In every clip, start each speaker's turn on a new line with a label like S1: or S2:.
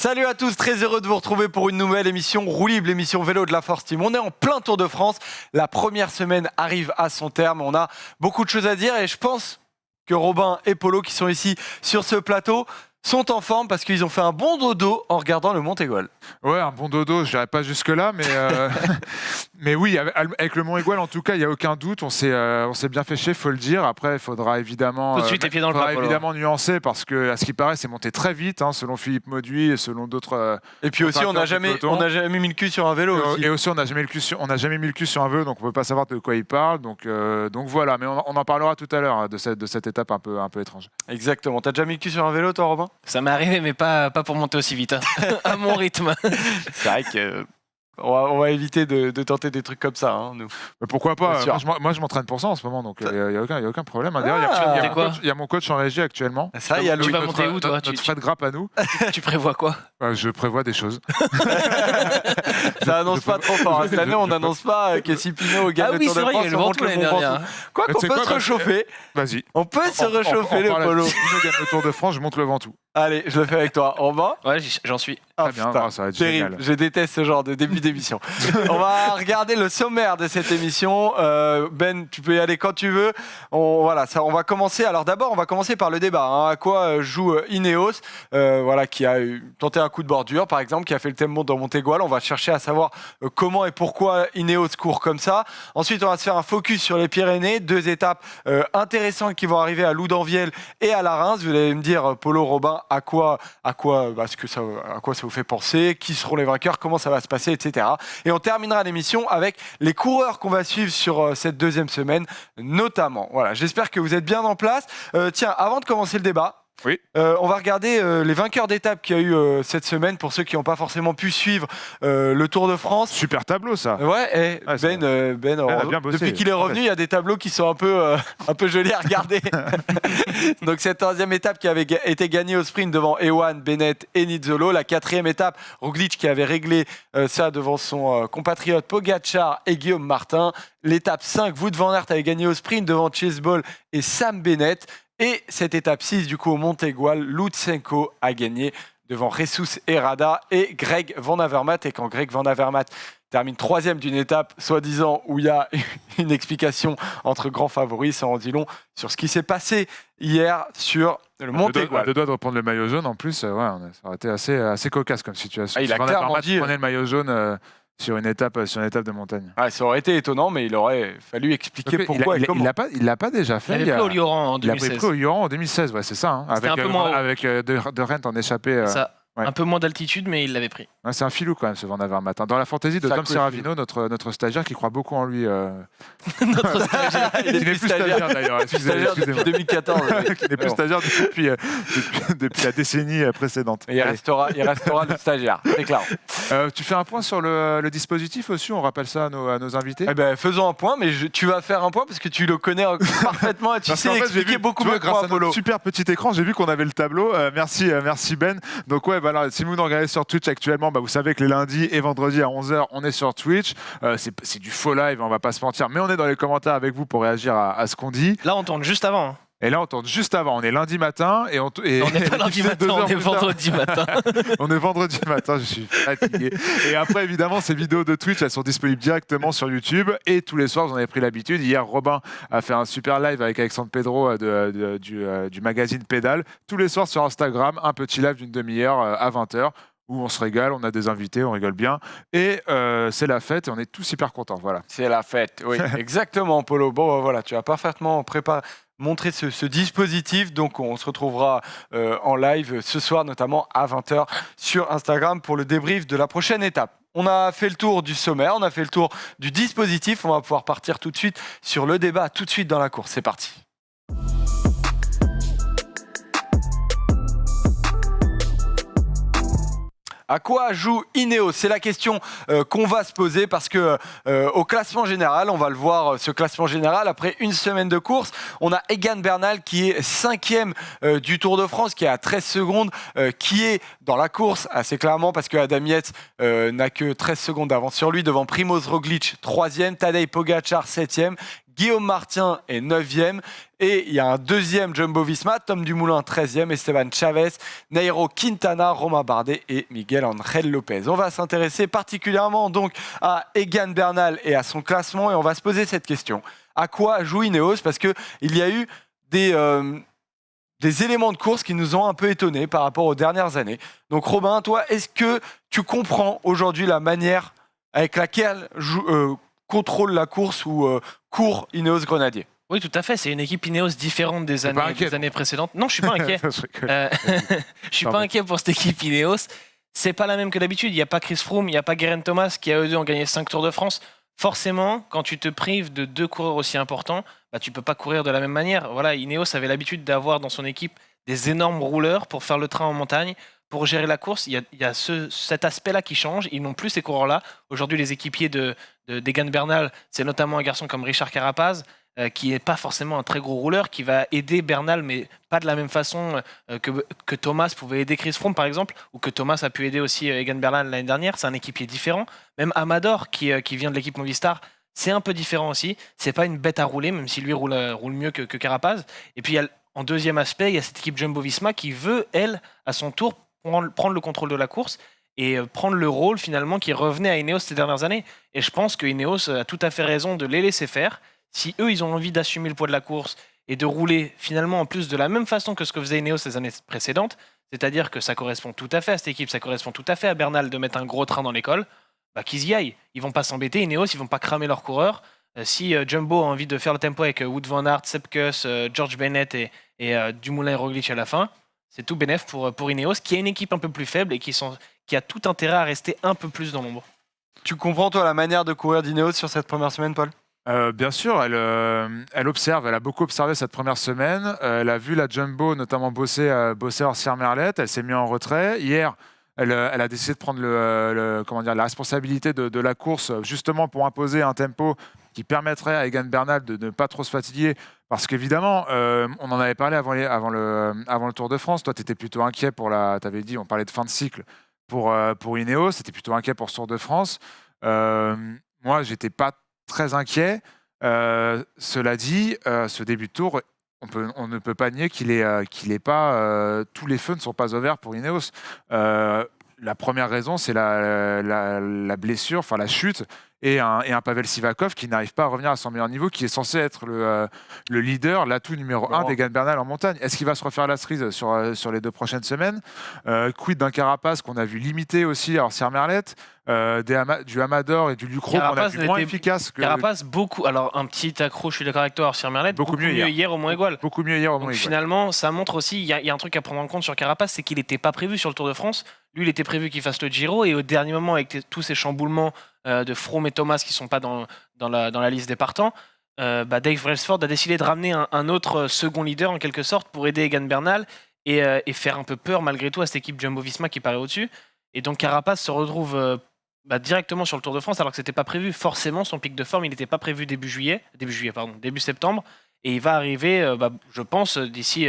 S1: Salut à tous, très heureux de vous retrouver pour une nouvelle émission Roue Libre, l'émission vélo de la Force Team. On est en plein Tour de France, la première semaine arrive à son terme, on a beaucoup de choses à dire et je pense que Robin et Polo qui sont ici sur ce plateau sont en forme parce qu'ils ont fait un bon dodo en regardant le Mont Aigoual.
S2: Ouais, un bon dodo, je n'irai pas jusque-là, mais, mais oui, avec le Mont Aigoual, en tout cas, il n'y a aucun doute, on s'est bien fait chier, il faut le dire. Après, il faudra évidemment,
S3: Tout de suite, les pieds dans le plat,
S2: évidemment nuancer parce que, à ce qui paraît, c'est monté très vite, hein, selon Philippe Mauduit et selon d'autres.
S1: Et puis aussi, on n'a jamais mis le cul sur un vélo.
S2: Et aussi, on n'a jamais mis le cul sur un vélo, donc on ne peut pas savoir de quoi il parle. Donc voilà, mais on en parlera tout à l'heure hein, de cette étape un peu étrange.
S1: Exactement. T'as déjà mis le cul sur un vélo, toi, Robin ?
S3: Ça m'est arrivé, mais pas pour monter aussi vite, hein. À mon rythme.
S1: C'est vrai que on va éviter de tenter des trucs comme ça, hein, nous.
S2: Mais pourquoi pas ? Moi, je m'entraîne pour ça en ce moment, donc il n'y a aucun problème. D'ailleurs, il y a mon coach en régie actuellement.
S1: Ça, il y a
S3: tu vas monter où, toi ?
S2: Notre Fred Grappe à nous.
S3: Tu prévois quoi ?
S2: Je prévois des choses.
S1: Ça annonce pas trop fort. Cette année, on n'annonce pas que si Pinot gagne le Tour de France,
S3: il y a le Ventoux l'année dernière.
S1: Quoi qu'on peut se réchauffer.
S2: Vas-y.
S1: On peut se réchauffer, le Polo.
S2: Si Pinot gagne le Tour de France, je monte le Ventoux.
S1: Allez, je le fais avec toi. Robin ?
S3: Ouais, j'en suis.
S2: Très bien, ça va être
S1: terrible.
S2: génial.
S1: Je déteste ce genre de début d'émission. On va regarder le sommaire de cette émission. Ben, tu peux y aller quand tu veux. On va commencer. Alors d'abord, on va commencer par le débat. Hein. À quoi joue Ineos, qui a tenté un coup de bordure, par exemple, qui a fait le thème dans Mont Aigoual. On va chercher à savoir comment et pourquoi Ineos court comme ça. Ensuite, on va se faire un focus sur les Pyrénées. 2 étapes intéressantes qui vont arriver à Loudunvielle et à la Reims. Vous allez me dire, Polo, Robin, à quoi ça vous fait penser, qui seront les vainqueurs, comment ça va se passer, etc. Et on terminera l'émission avec les coureurs qu'on va suivre sur cette deuxième semaine, notamment. Voilà, j'espère que vous êtes bien en place. Tiens, avant de commencer le débat,
S2: oui.
S1: On va regarder les vainqueurs d'étapes qu'il y a eu cette semaine pour ceux qui n'ont pas forcément pu suivre le Tour de France.
S2: Super tableau ça.
S1: Ouais, Ben
S2: a bien bossé.
S1: Depuis qu'il est revenu, il y a des tableaux qui sont un peu jolis à regarder. Donc cette 3e étape qui avait été gagnée au sprint devant Ewan, Bennett et Nizzolo. La 4e étape, Roglic qui avait réglé ça devant son compatriote Pogačar et Guillaume Martin. L'étape 5, Wout van Aert avait gagné au sprint devant Chase Ball et Sam Bennett. Et cette étape 6, du coup, au Mont Aigoual, Lutsenko a gagné devant Jesus Herrada et Greg Van Avermaet. Et quand Greg Van Avermaet termine 3e d'une étape, soi-disant, où il y a une explication entre grands favoris, ça en dit long sur ce qui s'est passé hier sur le Mont Aigoual.
S2: De doigts de reprendre le maillot jaune, en plus, ça aurait été assez cocasse comme situation.
S1: Il a clairement dit...
S2: prenait le maillot jaune... Sur une étape de montagne.
S1: Ça aurait été étonnant, mais il aurait fallu expliquer pourquoi et comment.
S2: Il l'a pas déjà fait.
S3: Il avait pris au Lioran en 2016.
S2: Il a pris au Lioran en 2016, ouais, c'est ça. Hein, avec De Rent en échappé.
S3: Ça.
S2: Ouais.
S3: Un peu moins d'altitude, mais il l'avait pris.
S2: Ouais, c'est un filou quand même, ce Van Avermaet. Dans la fantaisie de Tom Serravino, notre stagiaire qui croit beaucoup en lui.
S3: Notre stagiaire.
S2: Il n'est plus stagiaire d'ailleurs.
S1: Stagiaire depuis 2014.
S2: Il n'est plus stagiaire depuis la décennie précédente.
S1: Mais il restera le stagiaire, c'est clair.
S2: Tu fais un point sur le dispositif aussi, on rappelle ça à nos invités.
S1: Faisons un point, mais tu vas faire un point parce que tu le connais parfaitement et tu sais expliquer beaucoup mieux
S2: grâce
S1: à Polo.
S2: Super petit écran, j'ai vu qu'on avait le tableau. Merci Ben. Donc ouais, voilà, si vous nous regardez sur Twitch actuellement, vous savez que les lundis et vendredis à 11h, on est sur Twitch. C'est du faux live, on va pas se mentir, mais on est dans les commentaires avec vous pour réagir à ce qu'on dit.
S3: Là, on tourne juste avant.
S2: Et là, on tourne juste avant. On est lundi matin et
S3: on n'est pas lundi matin, on est vendredi matin.
S2: On est vendredi matin, je suis fatigué. Et après, évidemment, ces vidéos de Twitch, elles sont disponibles directement sur YouTube. Et tous les soirs, vous en avez pris l'habitude. Hier, Robin a fait un super live avec Alexandre Pedro du magazine Pédale. Tous les soirs sur Instagram, un petit live d'une demi-heure à 20h. Où on se régale, on a des invités, on rigole bien. Et c'est la fête et on est tous hyper contents. Voilà.
S1: C'est la fête, oui. Exactement, Polo. Bon, voilà, tu as parfaitement montré ce dispositif. Donc, on se retrouvera en live ce soir, notamment à 20h sur Instagram pour le débrief de la prochaine étape. On a fait le tour du sommaire, on a fait le tour du dispositif. On va pouvoir partir tout de suite sur le débat, tout de suite dans la course. C'est parti. À quoi joue Ineos ? C'est la question qu'on va se poser parce que au classement général, on va le voir, ce classement général, après une semaine de course, on a Egan Bernal qui est 5e du Tour de France, qui est à 13 secondes, qui est dans la course assez clairement parce que Adam Yates n'a que 13 secondes d'avance sur lui, devant Primoz Roglic 3e, Tadej Pogačar 7e, Guillaume Martin est 9e. Et il y a un deuxième Jumbo-Visma, Tom Dumoulin 13e, Esteban Chavez, Nairo Quintana, Romain Bardet et Miguel Angel Lopez. On va s'intéresser particulièrement donc à Egan Bernal et à son classement et on va se poser cette question. À quoi joue Ineos? Parce qu'il y a eu des éléments de course qui nous ont un peu étonnés par rapport aux dernières années. Donc Robin, toi, est-ce que tu comprends aujourd'hui la manière avec laquelle contrôle la course ou court Ineos Grenadier?
S3: Oui, tout à fait. C'est une équipe Ineos différente des années précédentes. Non, je suis pas inquiet. Je suis pas inquiet pour cette équipe Ineos. C'est pas la même que d'habitude. Il n'y a pas Chris Froome, il n'y a pas Geraint Thomas qui, à eux deux, ont gagné 5 Tours de France. Forcément, quand tu te prives de 2 coureurs aussi importants, tu peux pas courir de la même manière. Voilà, Ineos avait l'habitude d'avoir dans son équipe des énormes rouleurs pour faire le train en montagne, pour gérer la course. Il y a cet aspect-là qui change. Ils n'ont plus ces coureurs-là. Aujourd'hui, les équipiers d'Egan Bernal, c'est notamment un garçon comme Richard Carapaz, qui n'est pas forcément un très gros rouleur, qui va aider Bernal, mais pas de la même façon que Thomas pouvait aider Chris Froome, par exemple, ou que Thomas a pu aider aussi Egan Bernal l'année dernière. C'est un équipier différent. Même Amador, qui vient de l'équipe Movistar, c'est un peu différent aussi. C'est pas une bête à rouler, même si lui roule mieux que Carapaz. Et puis, en deuxième aspect, il y a cette équipe Jumbo-Visma qui veut, elle, à son tour, prendre le contrôle de la course et prendre le rôle, finalement, qui revenait à Ineos ces dernières années. Et je pense que Ineos a tout à fait raison de les laisser faire. Si eux, ils ont envie d'assumer le poids de la course et de rouler finalement en plus de la même façon que ce que faisait Ineos les années précédentes, c'est-à-dire que ça correspond tout à fait à cette équipe, ça correspond tout à fait à Bernal de mettre un gros train dans l'école, qu'ils y aillent. Ils vont pas s'embêter, Ineos, ils vont pas cramer leurs coureurs. Si Jumbo a envie de faire le tempo avec Wout van Aert, Sepp Kuss, George Bennett et Dumoulin et Roglic à la fin, c'est tout bénef pour Ineos, qui est une équipe un peu plus faible et qui a tout intérêt à rester un peu plus dans l'ombre.
S1: Tu comprends, toi, la manière de courir d'Ineos sur cette première semaine, Paul?
S2: Bien sûr, elle observe, elle a beaucoup observé cette première semaine. Elle a vu la Jumbo notamment bosser hors Sierre-Merlette. Elle s'est mise en retrait. Hier, elle a décidé de prendre la responsabilité de la course, justement pour imposer un tempo qui permettrait à Egan Bernal de ne pas trop se fatiguer. Parce qu'évidemment, on en avait parlé avant le Tour de France. Toi, tu étais plutôt inquiet tu avais dit, on parlait de fin de cycle pour Ineos. Tu étais plutôt inquiet pour ce Tour de France. Moi, j'étais pas très inquiet. Cela dit, ce début de tour, on ne peut pas nier qu'il est pas. Tous les feux ne sont pas ouverts pour Ineos. La première raison, c'est la blessure, enfin la chute, et un Pavel Sivakov qui n'arrive pas à revenir à son meilleur niveau, qui est censé être le leader, l'atout numéro 1 d'Egan Bernal en montagne. Est-ce qu'il va se refaire la cerise sur les 2 prochaines semaines? Quid d'un Carapaz qu'on a vu limiter aussi à Sierre-Merlette, du Amador et du Lucro qu'on a vu moins efficace que...
S3: Carapaz, beaucoup. Alors, un petit accro, je suis d'accord avec toi, à Sierre-Merlette, beaucoup mieux hier au Mont-Égual.
S2: Beaucoup mieux hier au Mont-Égual.
S3: Finalement, ça montre aussi, il y a un truc à prendre en compte sur Carapaz, c'est qu'il n'était pas prévu sur le Tour de France. Lui, il était prévu qu'il fasse le Giro, et au dernier moment, avec tous ces chamboulements de Froome et Thomas qui ne sont pas dans la liste des partants, Dave Brailsford a décidé de ramener un autre second leader, en quelque sorte, pour aider Egan Bernal et faire un peu peur, malgré tout, à cette équipe Jumbo-Visma qui paraît au-dessus. Et donc, Carapaz se retrouve directement sur le Tour de France, alors que ce n'était pas prévu. Forcément, son pic de forme, il n'était pas prévu début septembre. Et il va arriver, je pense, d'ici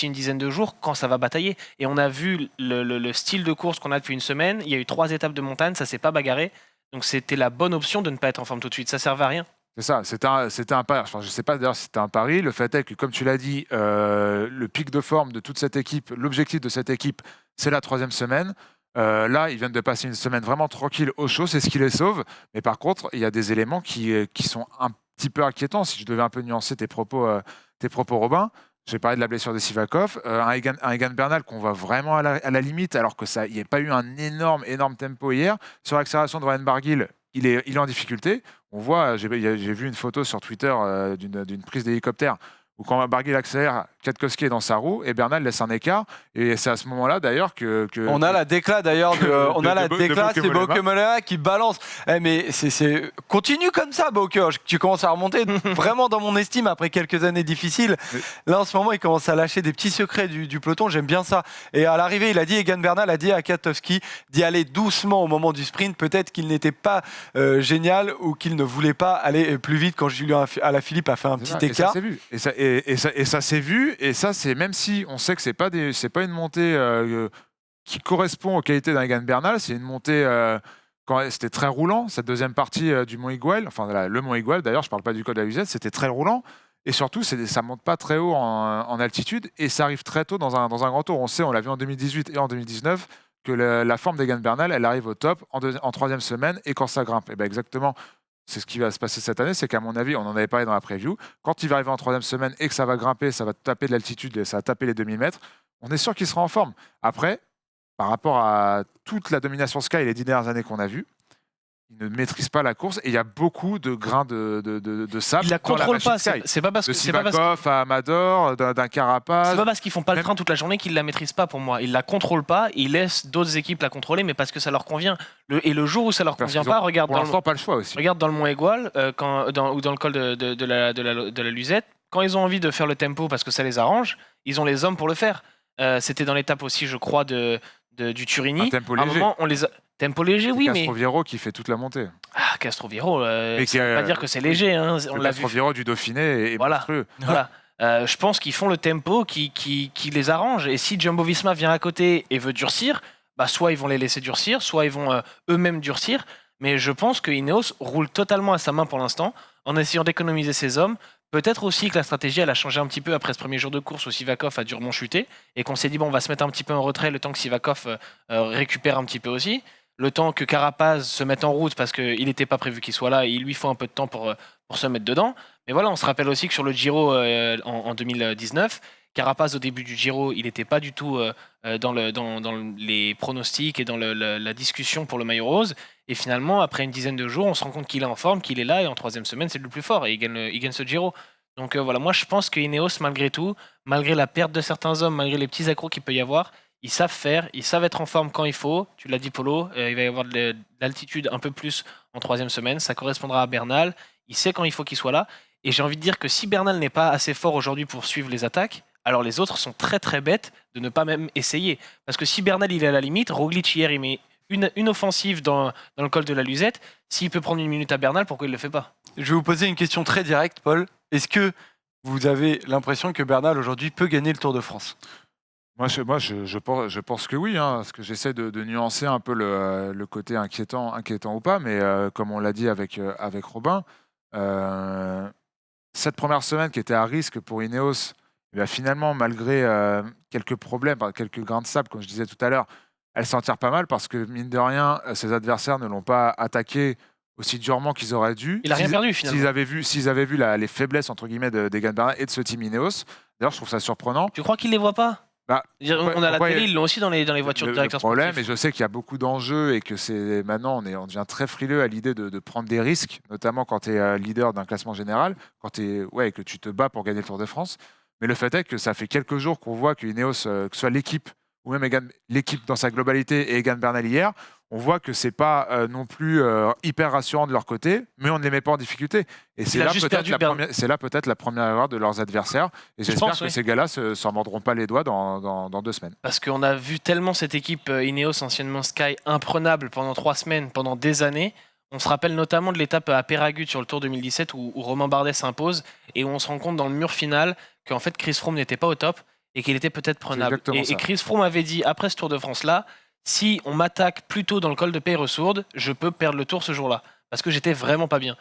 S3: une dizaine de jours, quand ça va batailler. Et on a vu le style de course qu'on a depuis une semaine. Il y a eu 3 étapes de montagne, ça s'est pas bagarré. Donc c'était la bonne option de ne pas être en forme tout de suite. Ça servait à rien.
S2: C'est ça, c'était un pari. Enfin, je ne sais pas d'ailleurs si c'était un pari. Le fait est que, comme tu l'as dit, le pic de forme de toute cette équipe, l'objectif de cette équipe, c'est la 3e semaine. Là, ils viennent de passer une semaine vraiment tranquille au chaud, c'est ce qui les sauve. Mais par contre, il y a des éléments qui sont un petit peu inquiétants. Si je devais un peu nuancer tes propos, Robin, j'ai parlé de la blessure de Sivakov, un Egan Bernal qu'on voit vraiment à la limite, alors que il n'y a pas eu un énorme tempo hier. Sur l'accélération de Ryan Barguil, il est en difficulté. On voit, j'ai vu une photo sur Twitter d'une prise d'hélicoptère où quand Barguil accélère, Kwiatkowski est dans sa roue et Bernal laisse un écart. Et c'est à ce moment-là d'ailleurs que
S1: on a la déclat d'ailleurs c'est Bauke Mollema qui balance. Mais c'est continue comme ça, Bauke. Tu commences à remonter vraiment dans mon estime après quelques années difficiles. Là en ce moment, il commence à lâcher des petits secrets du peloton. J'aime bien ça. Et à l'arrivée, Egan Bernal a dit à Kwiatkowski d'y aller doucement au moment du sprint. Peut-être qu'il n'était pas génial ou qu'il ne voulait pas aller plus vite quand Julien Alaphilippe a fait un petit écart.
S2: Et ça s'est vu. Et ça, c'est même si on sait que c'est pas une montée qui correspond aux qualités d'un Egan Bernal, c'est une montée c'était très roulant, cette deuxième partie du Mont Iguel, enfin le Mont Iguel d'ailleurs, je ne parle pas du col de la Luzette, c'était très roulant. Et surtout, ça ne monte pas très haut en altitude et ça arrive très tôt dans un grand tour. On l'a vu en 2018 et en 2019, que la forme d'Egan Bernal, elle arrive au top en troisième semaine et quand ça grimpe. Et bien exactement, c'est ce qui va se passer cette année, c'est qu'à mon avis, on en avait parlé dans la preview, quand il va arriver en troisième semaine et que ça va grimper, ça va taper de l'altitude et ça va taper les demi-mètres, on est sûr qu'il sera en forme. Après, par rapport à toute la domination Sky et les 10 dernières années qu'on a vues, il ne maîtrise pas la course et il y a beaucoup de grains de sable.
S3: Il la contrôle pas. C'est pas parce que
S2: Sivakov à Amador, d'un Carapaz.
S3: C'est pas parce qu'ils font pas le train toute la journée qu'ils la maîtrisent pas. Pour moi, ils la contrôlent pas. Ils laissent d'autres équipes la contrôler, mais parce que ça leur convient. Et le jour où ça leur convient pas, regarde.
S2: Pour l'instant, pas le choix aussi.
S3: Regarde dans le Mont Iguel, ou dans le col de la Luzette, quand ils ont envie de faire le tempo parce que ça les arrange, ils ont les hommes pour le faire. C'était dans l'étape aussi, je crois, du Turini.
S2: Un tempo léger.
S3: À un moment, on les a... Tempo léger, oui, mais...
S2: Castroviero qui fait toute la montée.
S3: Ah, Castroviero, ça veut pas dire que c'est léger. Hein. On l'a vu.
S2: Castroviero du Dauphiné est monstrueux.
S3: Voilà. Je pense qu'ils font le tempo qui les arrange. Et si Jumbo-Visma vient à côté et veut durcir, bah, soit ils vont les laisser durcir, soit ils vont eux-mêmes durcir. Mais je pense que Ineos roule totalement à sa main pour l'instant, en essayant d'économiser ses hommes. Peut-être aussi que la stratégie elle a changé un petit peu après ce premier jour de course où Sivakov a durement chuté et qu'on s'est dit bon, on va se mettre un petit peu en retrait le temps que Sivakov récupère un petit peu aussi. Le temps que Carapaz se mette en route parce qu'il n'était pas prévu qu'il soit là et il lui faut un peu de temps pour se mettre dedans. Mais voilà, on se rappelle aussi que sur le Giro en 2019, Carapaz au début du Giro, il n'était pas du tout dans les pronostics et dans la discussion pour le maillot rose. Et finalement, après une dizaine de jours, on se rend compte qu'il est en forme, qu'il est là et en troisième semaine, c'est le plus fort et il gagne ce Giro. Donc voilà, moi je pense que Ineos, malgré tout, malgré la perte de certains hommes, malgré les petits accros qu'il peut y avoir, ils savent faire, ils savent être en forme quand il faut. Tu l'as dit, Polo, il va y avoir de l'altitude un peu plus en troisième semaine. Ça correspondra à Bernal. Il sait quand il faut qu'il soit là. Et j'ai envie de dire que si Bernal n'est pas assez fort aujourd'hui pour suivre les attaques, alors les autres sont très très bêtes de ne pas même essayer. Parce que si Bernal il est à la limite, Roglic hier il met une offensive dans le col de la Luzette. S'il peut prendre une minute à Bernal, pourquoi il ne le fait pas?
S1: Je vais vous poser une question très directe, Paul. Est-ce que vous avez l'impression que Bernal aujourd'hui peut gagner le Tour de France?
S2: Je pense que oui, hein, parce que j'essaie de nuancer un peu le côté inquiétant ou pas, mais comme on l'a dit avec Robin, cette première semaine qui était à risque pour Ineos, finalement, malgré quelques problèmes, quelques grains de sable, comme je disais tout à l'heure, elle s'en tire pas mal parce que, mine de rien, ses adversaires ne l'ont pas attaqué aussi durement qu'ils auraient dû.
S3: Il n'a rien perdu, finalement.
S2: S'ils avaient vu les faiblesses, entre guillemets, d'Egan Bernal et de ce team Ineos, d'ailleurs, je trouve ça surprenant.
S3: Tu crois qu'ils ne les voient pas? On a la télé, ils l'ont aussi dans les voitures de directeur sportif.
S2: Le problème, et je sais qu'il y a beaucoup d'enjeux et que maintenant on devient très frileux à l'idée de prendre des risques, notamment quand tu es leader d'un classement général, que tu te bats pour gagner le Tour de France. Mais le fait est que ça fait quelques jours qu'on voit que Ineos, que ce soit l'équipe ou même l'équipe dans sa globalité et Egan Bernal hier, on voit que c'est pas non plus hyper rassurant de leur côté, mais on ne les met pas en difficulté. Et c'est là peut-être la première erreur de leurs adversaires. Et j'espère que ces gars-là ne s'en mordront pas les doigts dans 2 semaines.
S3: Parce qu'on a vu tellement cette équipe Ineos, anciennement Sky, imprenable pendant 3 semaines, pendant des années. On se rappelle notamment de l'étape à Péragude sur le Tour 2017 où Romain Bardet s'impose et où on se rend compte dans le mur final qu'en fait Chris Froome n'était pas au top et qu'il était peut-être prenable. Et Chris Froome avait dit après ce Tour de France-là, si on m'attaque plus tôt dans le col de Peyresourde, je peux perdre le Tour ce jour-là parce que j'étais vraiment pas bien.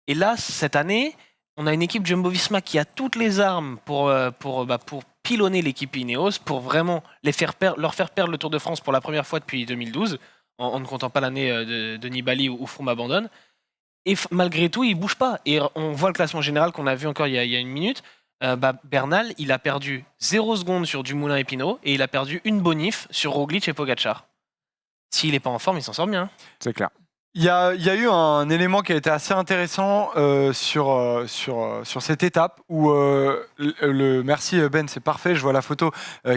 S3: Et là, cette année, on a une équipe Jumbo-Visma qui a toutes les armes pour pilonner l'équipe Ineos, pour vraiment leur faire perdre le Tour de France pour la première fois depuis 2012, en ne comptant pas l'année de Nibali où Froome abandonne. Et malgré tout, il ne bouge pas. Et on voit le classement général qu'on a vu encore il y a une minute. Bernal, il a perdu 0 secondes sur Dumoulin et Pinot et il a perdu une bonif sur Roglic et Pogacar. S'il n'est pas en forme, il s'en sort bien.
S2: C'est clair.
S1: Il y a eu un élément qui a été assez intéressant sur cette étape où merci Ben, c'est parfait, je vois la photo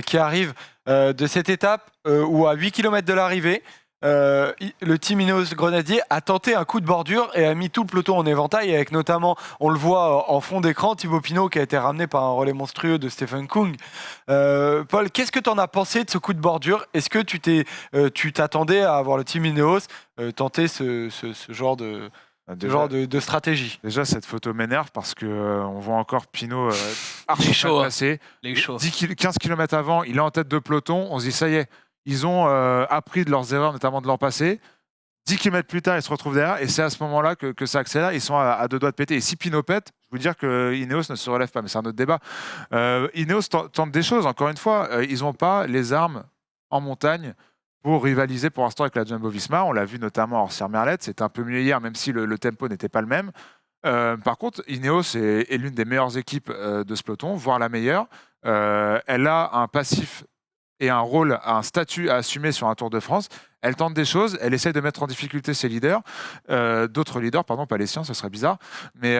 S1: qui arrive de cette étape où à 8 km de l'arrivée, le team Ineos Grenadier a tenté un coup de bordure et a mis tout le peloton en éventail avec notamment, on le voit en fond d'écran, Thibaut Pinot qui a été ramené par un relais monstrueux de Stephen Kung. Paul, qu'est-ce que tu en as pensé de ce coup de bordure? Est-ce que tu t'attendais à avoir le team Ineos tenter ce genre de stratégie?
S2: Déjà, cette photo m'énerve parce qu'on voit encore Pinot archi passé. 15 km avant, il est en tête de peloton. On se dit, ça y est, ils ont appris de leurs erreurs, notamment de l'an passé. 10 km plus tard, ils se retrouvent derrière et c'est à ce moment-là que ça accélère. Ils sont à 2 doigts de péter. Et si Pinot pète, je veux dire que Ineos ne se relève pas, mais c'est un autre débat. Ineos tente des choses, encore une fois. Ils n'ont pas les armes en montagne pour rivaliser pour l'instant avec la Jumbo-Visma. On l'a vu notamment en Orsières-Merlette. C'était un peu mieux hier, même si le tempo n'était pas le même. Par contre, Ineos est l'une des meilleures équipes de ce peloton, voire la meilleure. Elle a un passif et un rôle, un statut à assumer sur un Tour de France. Elle tente des choses, elle essaie de mettre en difficulté ses leaders, d'autres leaders, pardon, pas les siens, ce serait bizarre. Mais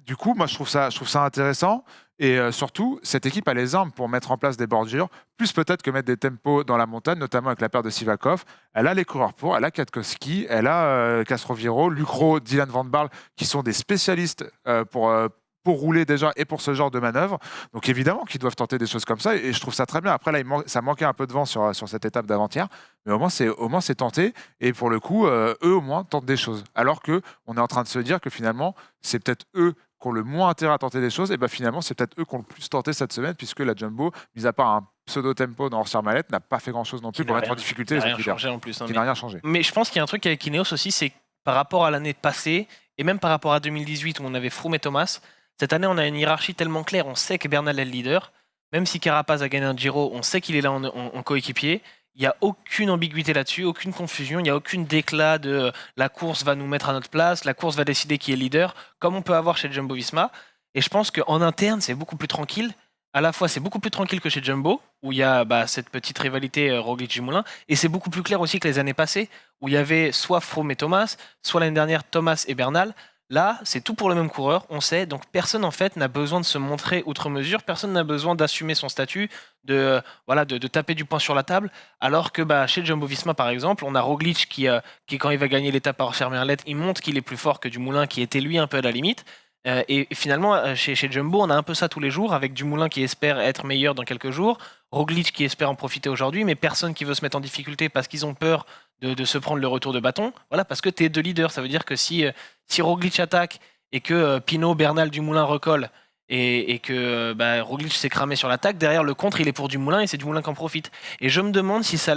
S2: du coup, moi, je trouve ça intéressant. Et surtout, cette équipe a les armes pour mettre en place des bordures, plus peut-être que mettre des tempos dans la montagne, notamment avec la paire de Sivakov. Elle a les coureurs pour, elle a Kwiatkowski, elle a Castroviro, Lucro, Dylan Van Baarle, qui sont des spécialistes pour rouler déjà et pour ce genre de manœuvre. Donc évidemment qu'ils doivent tenter des choses comme ça et je trouve ça très bien. Après là, ça manquait un peu de vent sur cette étape d'avant-hier, mais au moins c'est tenté et pour le coup, eux au moins tentent des choses. Alors qu'on est en train de se dire que finalement, c'est peut-être eux qui ont le moins intérêt à tenter des choses et ben finalement, c'est peut-être eux qui ont le plus tenté cette semaine puisque la Jumbo, mis à part un pseudo-tempo dans Orsières-Merlette, n'a pas fait grand-chose non plus pour mettre en difficulté les autres leaders. Qui n'a rien changé.
S3: Mais je pense qu'il y a un truc avec Ineos aussi, c'est par rapport à l'année passée et même par rapport à 2018 où on avait Froome et Thomas. Cette année, on a une hiérarchie tellement claire. On sait que Bernal est le leader. Même si Carapaz a gagné un Giro, on sait qu'il est là en coéquipier. Il n'y a aucune ambiguïté là-dessus, aucune confusion. Il n'y a aucun déclat de la course va nous mettre à notre place, la course va décider qui est leader, comme on peut avoir chez Jumbo-Visma. Et je pense qu'en interne, c'est beaucoup plus tranquille. À la fois, c'est beaucoup plus tranquille que chez Jumbo, où il y a cette petite rivalité Roglic-Dumoulin. Et c'est beaucoup plus clair aussi que les années passées, où il y avait soit Froome et Thomas, soit l'année dernière Thomas et Bernal. Là, c'est tout pour le même coureur, on sait. Donc personne en fait n'a besoin de se montrer outre mesure, personne n'a besoin d'assumer son statut, de taper du poing sur la table. Alors que chez Jumbo-Visma par exemple, on a Roglic qui quand il va gagner l'étape à Orsières-Merlette, il montre qu'il est plus fort que Dumoulin qui était lui un peu à la limite. Et finalement, chez Jumbo, on a un peu ça tous les jours, avec Dumoulin qui espère être meilleur dans quelques jours, Roglic qui espère en profiter aujourd'hui, mais personne qui veut se mettre en difficulté parce qu'ils ont peur de se prendre le retour de bâton. Voilà, parce que tu es deux leaders. Ça veut dire que si Roglic attaque et que Pinot, Bernal, Dumoulin recollent et que Roglic s'est cramé sur l'attaque, derrière le contre, il est pour Dumoulin et c'est Dumoulin qui en profite. Et je me demande si ça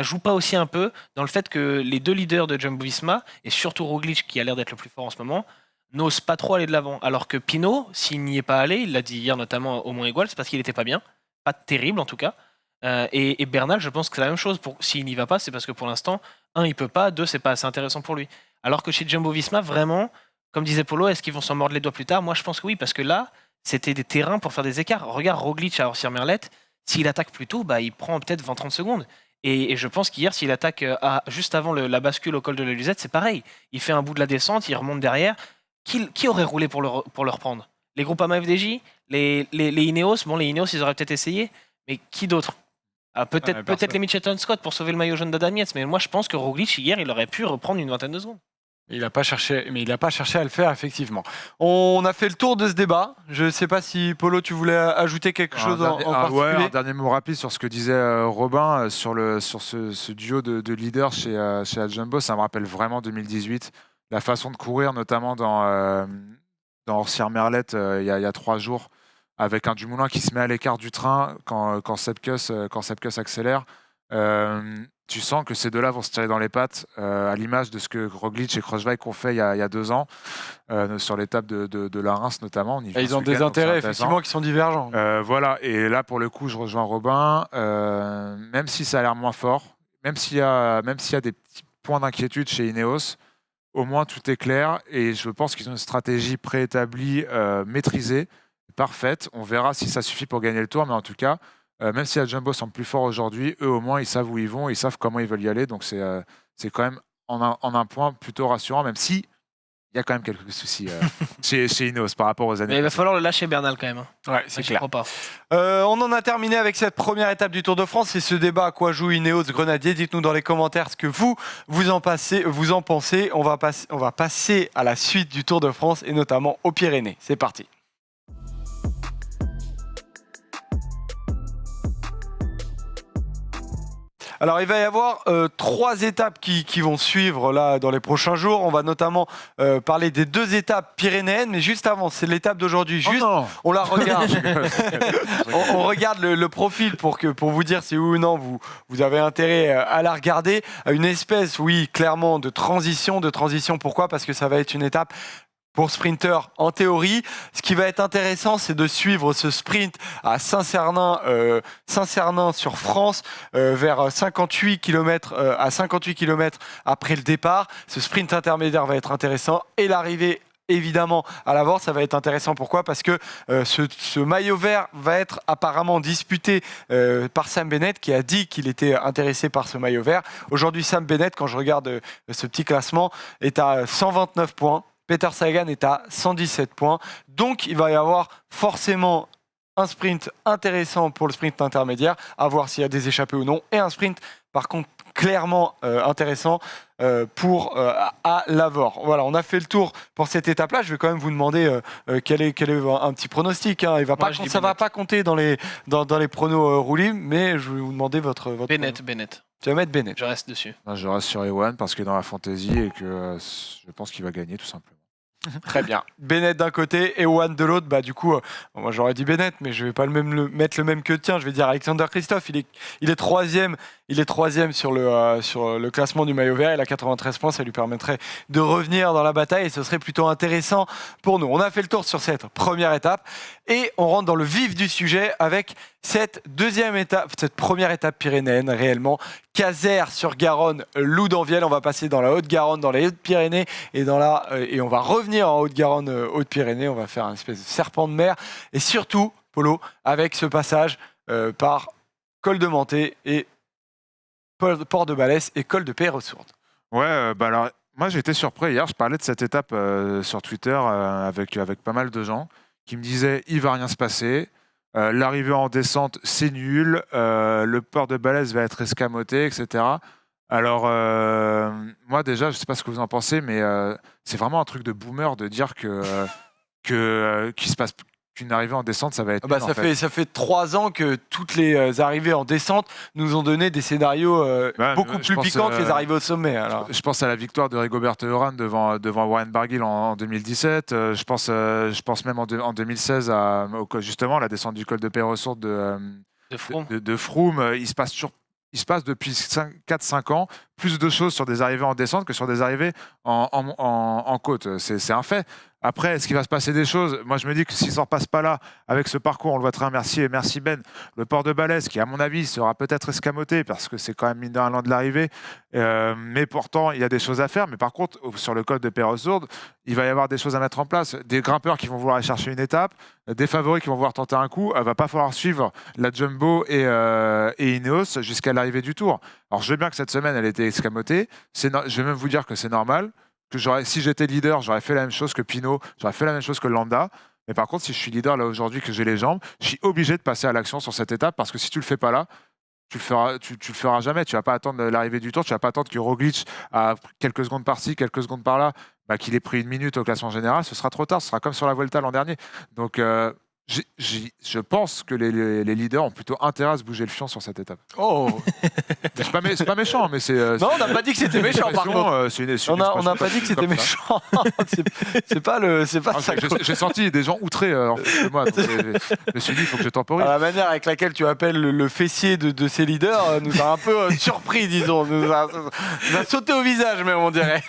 S3: joue pas aussi un peu dans le fait que les deux leaders de Jumbo-Visma, et surtout Roglic qui a l'air d'être le plus fort en ce moment, n'ose pas trop aller de l'avant. Alors que Pinot, s'il n'y est pas allé, il l'a dit hier notamment au Mont-Aigoual, c'est parce qu'il n'était pas bien. Pas terrible en tout cas. Et Bernal, je pense que c'est la même chose. S'il n'y va pas, c'est parce que pour l'instant, 1, il peut pas, 2, c'est pas assez intéressant pour lui. Alors que chez Jumbo-Visma, vraiment, comme disait Polo, est-ce qu'ils vont s'en mordre les doigts plus tard? Moi, je pense que oui, parce que là, c'était des terrains pour faire des écarts. Regarde Roglic à Orsières-Merlette, s'il attaque plus tôt, il prend peut-être 20-30 secondes. Et je pense qu'hier, s'il attaque juste avant la bascule au col de la Luzette, c'est pareil. Il fait un bout de la descente, il remonte derrière. Qui aurait roulé pour le reprendre? Les Groupama FDJ? Les Ineos? Bon, les Ineos, ils auraient peut-être essayé, mais qui d'autre? Peut-être les Mitchelton Scott pour sauver le maillot jaune d'Adam Yates, mais moi je pense que Roglic hier il aurait pu reprendre une vingtaine de secondes.
S1: Il n'a pas cherché à le faire effectivement. On a fait le tour de ce débat. Je ne sais pas si Polo tu voulais ajouter quelque chose en particulier.
S2: Ouais, un dernier mot rapide sur ce que disait Robin sur ce duo de leaders chez Jumbo. Ça me rappelle vraiment 2018, la façon de courir notamment dans Orsières-Merlette il y a 3 jours. Avec un Dumoulin qui se met à l'écart du train quand Sepkus accélère. Tu sens que ces deux-là vont se tirer dans les pattes, à l'image de ce que Roglic et Kruijswijk ont fait il y a 2 ans, sur l'étape de la Reims notamment.
S1: Ils ont des intérêts effectivement qui sont divergents.
S2: Voilà, et là pour le coup je rejoins Robin, même si ça a l'air moins fort, même s'il y a des petits points d'inquiétude chez Ineos, au moins tout est clair et je pense qu'ils ont une stratégie préétablie, maîtrisée, parfaite. On verra si ça suffit pour gagner le Tour, mais en tout cas, même si la Jumbo semble plus fort aujourd'hui, eux au moins ils savent où ils vont, ils savent comment ils veulent y aller, donc c'est quand même en un point plutôt rassurant, même si il y a quand même quelques soucis chez Ineos par rapport aux années.
S3: Mais il va falloir le lâcher Bernal quand même.
S1: Ouais, c'est clair.
S3: Pas.
S1: On en a terminé avec cette première étape du Tour de France et ce débat à quoi joue Ineos Grenadier. Dites-nous dans les commentaires ce que vous en pensez. On va passer à la suite du Tour de France et notamment aux Pyrénées. C'est parti. Alors, il va y avoir 3 étapes qui vont suivre là dans les prochains jours. On va notamment parler des 2 étapes pyrénéennes, mais juste avant, c'est l'étape d'aujourd'hui. Juste, on la regarde. on regarde le profil pour vous dire si oui ou non vous avez intérêt à la regarder. Une espèce, oui, clairement, de transition. Pourquoi ? Parce que ça va être une étape pour sprinter en théorie. Ce qui va être intéressant, c'est de suivre ce sprint à Saint-Cernin sur France, vers 58 km, à 58 km après le départ. Ce sprint intermédiaire va être intéressant et l'arrivée évidemment à l'avance, ça va être intéressant. Pourquoi ? Parce que ce maillot vert va être apparemment disputé par Sam Bennett, qui a dit qu'il était intéressé par ce maillot vert. Aujourd'hui, Sam Bennett, quand je regarde ce petit classement, est à 129 points. Peter Sagan est à 117 points. Donc, il va y avoir forcément un sprint intéressant pour le sprint intermédiaire, à voir s'il y a des échappées ou non, et un sprint, par contre, clairement intéressant à Lavore. Voilà, on a fait le tour pour cette étape-là. Je vais quand même vous demander quel est un petit pronostic. Hein. Ça ne va pas compter dans les pronos roulis, mais je vais vous demander votre
S3: Bennett.
S1: Tu vas mettre Bennett.
S3: Je reste dessus.
S2: Je reste sur Ewan parce qu'il est dans la fantasy et que je pense qu'il va gagner tout simplement.
S1: Très bien. Bennett d'un côté et Ewan de l'autre. Bah, du coup, moi j'aurais dit Bennett, mais je ne vais pas mettre le même que le tien. Je vais dire Alexander Kristoff. Il est troisième. Il est troisième sur le classement du maillot vert. Il a 93 points. Ça lui permettrait de revenir dans la bataille et ce serait plutôt intéressant pour nous. On a fait le tour sur cette première étape et on rentre dans le vif du sujet avec cette première étape pyrénéenne réellement. Caser-sur-Garonne, Loudanviel. On va passer dans la Haute-Garonne, dans les Hautes-Pyrénées et on va revenir en Haute-Garonne, Hautes-Pyrénées. On va faire un espèce de serpent de mer et surtout, Polo, avec ce passage par Col de Menté et Port de Balès et Col de Peyresourde.
S2: Ouais, alors moi j'ai été surpris hier. Je parlais de cette étape sur Twitter avec pas mal de gens qui me disaient il va rien se passer. L'arrivée en descente, c'est nul. Le port de Balès va être escamoté, etc. Alors, moi déjà, je ne sais pas ce que vous en pensez, mais c'est vraiment un truc de boomer de dire qu'il se passe qu'une arrivée en descente, ça va être nul,
S1: ça fait 3 ans que toutes les arrivées en descente nous ont donné des scénarios beaucoup plus piquants que les arrivées au sommet. Alors.
S2: Je pense à la victoire de Rigoberto Urán devant Warren Barguil en 2017. Je pense même en 2016 à justement la descente du col de Peyresourde de Froome. Il se passe depuis 4-5 ans plus de choses sur des arrivées en descente que sur des arrivées en côte. C'est un fait. Après, est-ce qu'il va se passer des choses ? Moi, je me dis que s'il ne s'en passe pas là, avec ce parcours, on le voit très bien, merci Ben, le port de Balès, qui à mon avis sera peut-être escamoté, parce que c'est quand même mine de rien de l'arrivée, mais pourtant, il y a des choses à faire. Mais par contre, sur le col de Peyresourde, il va y avoir des choses à mettre en place. Des grimpeurs qui vont vouloir aller chercher une étape, des favoris qui vont vouloir tenter un coup. Il ne va pas falloir suivre la Jumbo et Ineos jusqu'à l'arrivée du Tour. Alors, je veux bien que cette semaine, elle ait été escamotée. Je vais même vous dire que c'est normal. Si j'étais leader, j'aurais fait la même chose que Pinot, j'aurais fait la même chose que Landa. Mais par contre, si je suis leader là aujourd'hui, que j'ai les jambes, je suis obligé de passer à l'action sur cette étape parce que si tu le fais pas là, tu le feras jamais. Tu vas pas attendre l'arrivée du Tour, tu vas pas attendre que Roglic, à quelques secondes par-ci, quelques secondes par-là, qu'il ait pris 1 minute au classement général. Ce sera trop tard. Ce sera comme sur la Vuelta l'an dernier. Donc je pense que les leaders ont plutôt intérêt à se bouger le fion sur cette étape.
S1: Oh,
S2: c'est pas méchant, mais c'est.
S1: Non, on n'a pas dit que c'était méchant. Par contre, on n'a pas dit que c'était méchant. c'est pas ça.
S2: J'ai senti des gens outrés en face de moi. Donc je me suis dit, il faut que je temporise.
S1: La manière avec laquelle tu appelles le fessier de ces leaders nous a un peu surpris, disons. Nous a sauté au visage, même, on dirait.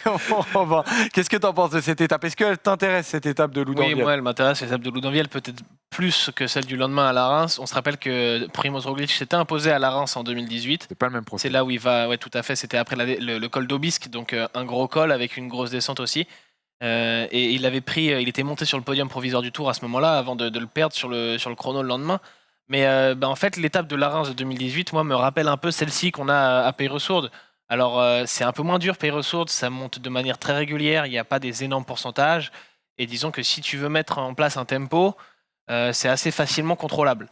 S1: Qu'est-ce que tu en penses de cette étape ? Est-ce qu'elle t'intéresse, cette étape de Loudanviel ?
S3: Oui, moi, elle m'intéresse, l'étape de Loudanviel, peut-être plus que celle du lendemain à la Reims. On se rappelle que Primoz Roglic s'était imposé à la Reims en 2018.
S2: C'est pas le même profil.
S3: C'est là où il va, ouais, tout à fait. C'était après le col d'Aubisque, donc un gros col avec une grosse descente aussi. Et il était monté sur le podium provisoire du Tour à ce moment-là, avant de le perdre sur le chrono le lendemain. Mais en fait, l'étape de la Reims de 2018, moi, me rappelle un peu celle-ci qu'on a à Peyresourde. Alors, c'est un peu moins dur, Peyresourde, ça monte de manière très régulière, il n'y a pas des énormes pourcentages. Et disons que si tu veux mettre en place un tempo, c'est assez facilement contrôlable.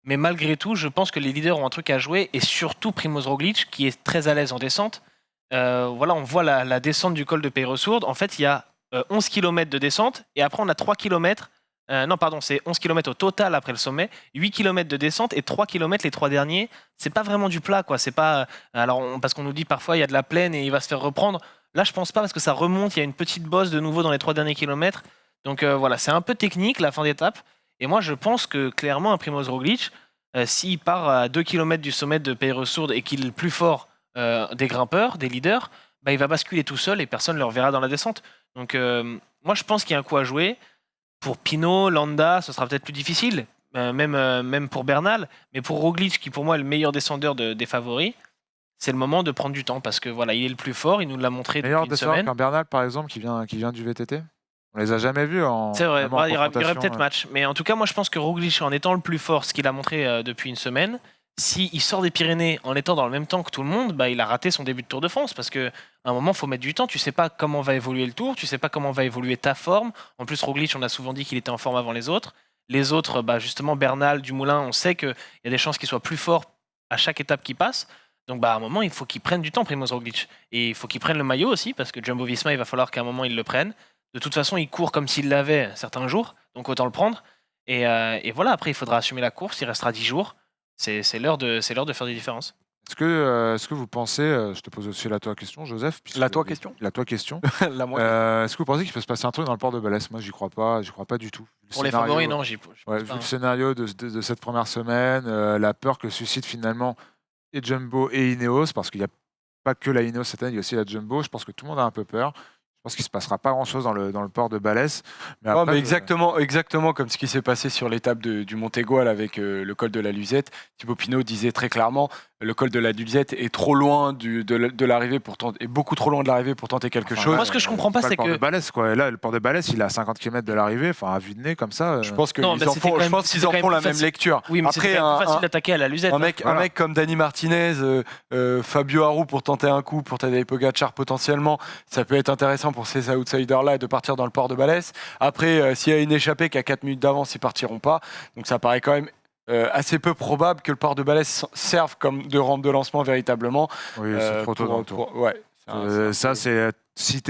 S3: Mais malgré tout, je pense que les leaders ont un truc à jouer, et surtout Primoz Roglic, qui est très à l'aise en descente. On voit la descente du col de Peyresourde. En fait, il y a 11 km de descente, et après on a 3 km Non, pardon, c'est 11 km au total après le sommet, 8 km de descente et 3 km les 3 derniers. C'est pas vraiment du plat, quoi. C'est pas. Parce qu'on nous dit parfois il y a de la plaine et il va se faire reprendre. Là, je pense pas parce que ça remonte. Il y a une petite bosse de nouveau dans les 3 derniers kilomètres. Donc voilà, c'est un peu technique la fin d'étape. Et moi, je pense que clairement, un Primož Roglic, s'il part à 2 km du sommet de Peyrelsourde et qu'il est le plus fort des grimpeurs, des leaders, il va basculer tout seul et personne ne le reverra dans la descente. Donc moi, je pense qu'il y a un coup à jouer. Pour Pinot, Landa, ce sera peut-être plus difficile, même pour Bernal. Mais pour Roglic, qui pour moi est le meilleur descendeur des favoris, c'est le moment de prendre du temps parce que voilà, il est le plus fort, il nous l'a montré depuis une semaine.
S2: Qu'un Bernal, par exemple, qui vient du VTT. On les a jamais vus en.
S3: C'est vrai, il y aurait peut-être match. Mais en tout cas, moi je pense que Roglic, en étant le plus fort, ce qu'il a montré depuis une semaine, s'il sort des Pyrénées en étant dans le même temps que tout le monde, il a raté son début de Tour de France. Parce qu'à un moment, il faut mettre du temps. Tu sais pas comment va évoluer le Tour, tu sais pas comment va évoluer ta forme. En plus, Roglic, on a souvent dit qu'il était en forme avant les autres. Les autres, justement, Bernal, Dumoulin, on sait qu'il y a des chances qu'il soit plus fort à chaque étape qui passe. Donc à un moment, il faut qu'il prenne du temps, Primož Roglic. Et il faut qu'il prenne le maillot aussi, parce que Jumbo-Visma, il va falloir qu'à un moment, il le prenne. De toute façon, il court comme s'il l'avait certains jours, donc autant le prendre. Et voilà, après, il faudra assumer la course, il restera 10 jours. C'est l'heure de faire des différences.
S2: Est-ce que vous pensez, je te pose aussi la toi question, Joseph.
S1: La toi question.
S2: Est-ce que vous pensez qu'il peut se passer un truc dans le port de Balès? Moi, j'y crois pas du tout.
S3: Pour les favoris, non, j'y
S2: vu le scénario de cette première semaine, la peur que suscite finalement et Jumbo et Ineos, parce qu'il n'y a pas que la Ineos cette année, il y a aussi la Jumbo. Je pense que tout le monde a un peu peur. Je pense qu'il ne se passera pas grand-chose dans le port de Balès.
S1: Mais exactement comme ce qui s'est passé sur l'étape du Montégoal avec le col de la Luzette. Thibaut Pinot disait très clairement le col de la Luzette est trop loin de l'arrivée est beaucoup trop loin de l'arrivée pour tenter quelque chose.
S3: Moi, ce que je comprends pas, c'est que
S2: le port de Balès, quoi. Et là, le port de Balès, il est à 50 km de l'arrivée, à vue de nez comme ça.
S1: Je pense qu'ils en font la même lecture.
S3: Oui, mais après, c'est facile d'attaquer à la Luzette.
S1: Un mec comme Dani Martinez, Fabio Aru pour tenter un coup, pour Tadej Pogacar potentiellement, ça peut être intéressant pour ces outsiders-là de partir dans le port de Balès. Après, s'il y a une échappée qui a 4 minutes d'avance, ils partiront pas. Donc ça paraît quand même assez peu probable que le port de Balès serve comme de rampe de lancement véritablement.
S2: Oui, c'est trop tôt dans le tour.
S1: Ouais,
S2: si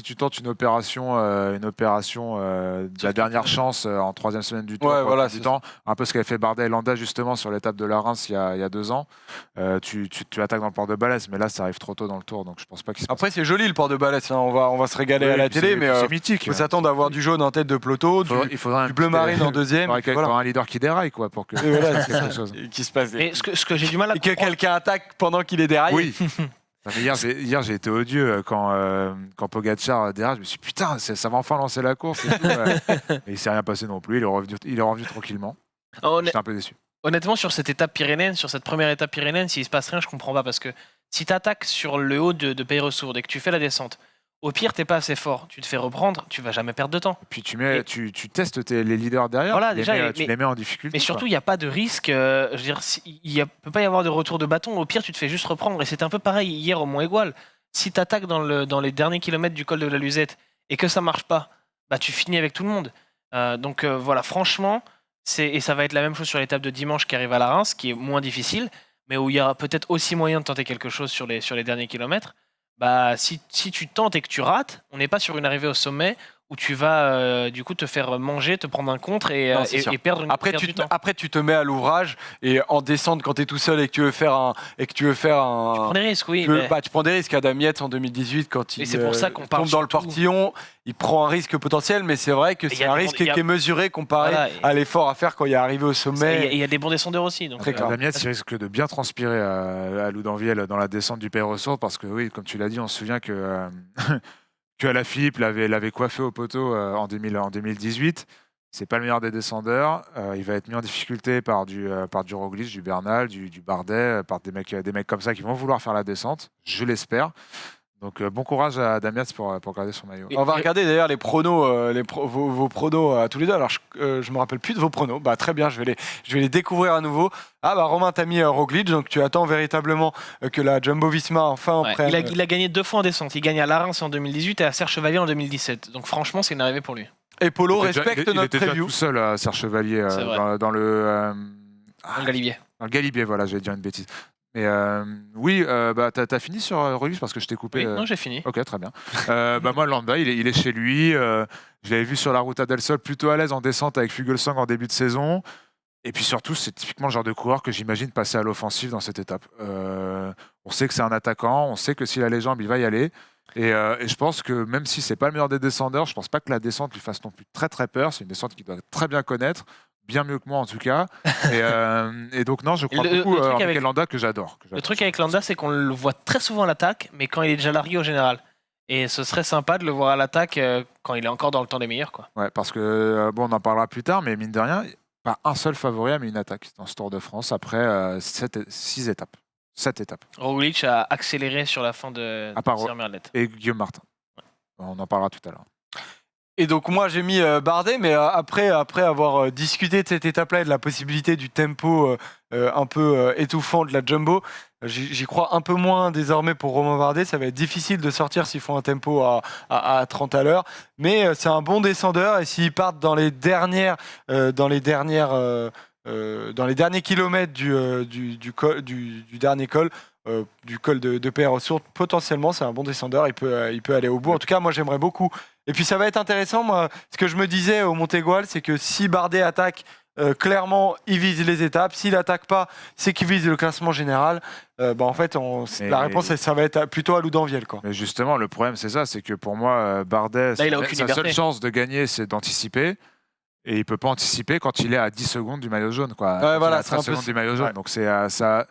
S2: tu tentes une opération de la dernière chance en troisième semaine du Tour, un peu ce qu'avait fait Bardet et Landa justement sur l'étape de la Reims il y a 2 ans, tu attaques dans le port de Balès, mais là ça arrive trop tôt dans le Tour, donc je pense pas qu'il se passe.
S1: Après c'est joli le port de Balès, hein. on va se régaler à la télé, mais
S2: c'est mythique.
S1: Il faut s'attendre à avoir du jaune en tête de peloton, du bleu marine en deuxième.
S2: Il faudrait un leader qui déraille pour que
S1: quelque chose qui se passe.
S3: Et ce que j'ai du mal à
S1: comprendre, que quelqu'un attaque pendant qu'il est déraillé.
S2: Oui. Hier, j'ai été odieux quand Pogacar déraille. Je me suis dit, putain, ça va enfin lancer la course. Et il ne s'est rien passé non plus. Il est revenu tranquillement. J'étais un peu déçu.
S3: Honnêtement, sur cette première étape pyrénéenne, s'il ne se passe rien, je ne comprends pas. Parce que si tu attaques sur le haut de Peyrelsourde et que tu fais la descente, au pire, tu n'es pas assez fort. Tu te fais reprendre, tu ne vas jamais perdre de temps.
S2: Puis tu testes les leaders derrière.
S3: Voilà,
S2: tu les mets en difficulté.
S3: Mais surtout, il n'y a pas de risque. Je veux dire, il ne peut pas y avoir de retour de bâton. Au pire, tu te fais juste reprendre. Et c'était un peu pareil hier au Mont-Égual. Si tu attaques dans les derniers kilomètres du col de la Luzette et que ça ne marche pas, tu finis avec tout le monde. Donc voilà, franchement, et ça va être la même chose sur l'étape de dimanche qui arrive à la Reims, qui est moins difficile, mais où il y aura peut-être aussi moyen de tenter quelque chose sur les derniers kilomètres. Si tu tentes et que tu rates, on n'est pas sur une arrivée au sommet où tu vas du coup te faire manger, te prendre un contre et perdre du temps.
S1: Après, tu te mets à l'ouvrage et en descente quand tu es tout seul et que tu veux faire un. Tu
S3: prends des risques, oui.
S1: Tu prends des risques. Adam Yates en 2018, quand il
S3: c'est pour ça qu'on
S1: tombe dans le portillon, il prend un risque potentiel, mais c'est vrai que c'est un risque qui est mesuré comparé à l'effort à faire quand il est arrivé au sommet.
S3: Il y a des bons descendeurs aussi.
S2: Adam Yates, il risque de bien transpirer à Loudanviel dans la descente du Peyrelsourde parce que, oui, comme tu l'as dit, on se souvient que. Alaphilippe l'avait coiffé au poteau en 2018. C'est pas le meilleur des descendeurs. Il va être mis en difficulté par du Roglic, du Bernal, du Bardet, par des mecs comme ça qui vont vouloir faire la descente. Je l'espère. Donc bon courage à Damiens pour garder son maillot.
S1: On va regarder d'ailleurs les pronos, vos pronos à tous les deux. Alors je me rappelle plus de vos pronos. Très bien, je vais les découvrir à nouveau. Romain, t'as mis Roglic, donc tu attends véritablement que la Jumbo-Visma enfin prenne.
S3: Il a gagné 2 fois en descente. Il gagne à la Reims en 2018 et à Serre-Chevalier en 2017. Donc franchement, c'est une arrivée pour lui.
S1: Et Polo respecte notre
S2: preview. Il était déjà tout seul à Serre-Chevalier dans le
S3: Galibier.
S2: Dans le Galibier, voilà, j'allais dire une bêtise. Mais oui, t'as fini sur Roglic parce que je t'ai coupé.
S3: Oui, non, j'ai fini.
S2: Ok, très bien. Moi, Landa, il est chez lui. Je l'avais vu sur la Ruta del Sol, plutôt à l'aise en descente avec Fuglsang en début de saison. Et puis surtout, c'est typiquement le genre de coureur que j'imagine passer à l'offensive dans cette étape. On sait que c'est un attaquant, on sait que s'il a les jambes, il va y aller. Et je pense que même si c'est pas le meilleur des descendeurs, je pense pas que la descente lui fasse non plus très très peur. C'est une descente qu'il doit très bien connaître, bien mieux que moi en tout cas. Et donc non, je crois beaucoup en Mikel Landa que j'adore.
S3: Le truc avec Landa, c'est qu'on le voit très souvent à l'attaque, mais quand il est déjà largué au général. Et ce serait sympa de le voir à l'attaque quand il est encore dans le temps des meilleurs, quoi.
S2: Ouais, parce que on en parlera plus tard, mais mine de rien, pas un seul favori a mis une attaque dans ce Tour de France après 6 étapes. 7 étapes.
S3: Roglic a accéléré sur la fin de Merlet.
S2: Et Guillaume Martin. Ouais. On en parlera tout à l'heure.
S1: Et donc moi j'ai mis Bardet, mais après avoir discuté de cette étape-là et de la possibilité du tempo un peu étouffant de la Jumbo, j'y crois un peu moins désormais pour Romain Bardet. Ça va être difficile de sortir s'ils font un tempo à 30 à l'heure, mais c'est un bon descendeur et s'ils partent dans les derniers kilomètres du dernier col, du col de Peyre-aux-Sourdes, potentiellement c'est un bon descendeur, il peut aller au bout. En tout cas, moi j'aimerais beaucoup. Et puis ça va être intéressant, moi, ce que je me disais au Montégoal, c'est que si Bardet attaque, clairement il vise les étapes. S'il attaque pas, c'est qu'il vise le classement général. En fait, la réponse ça va être plutôt à Loudanviel, quoi.
S2: Mais justement, le problème c'est ça, c'est que pour moi, Bardet, sa seule chance de gagner, c'est d'anticiper. Et il peut pas anticiper quand il est à 10 secondes du maillot jaune, quoi.
S1: Ouais, voilà,
S2: à 13 secondes du maillot jaune.
S1: Ouais.
S2: Donc c'est ça.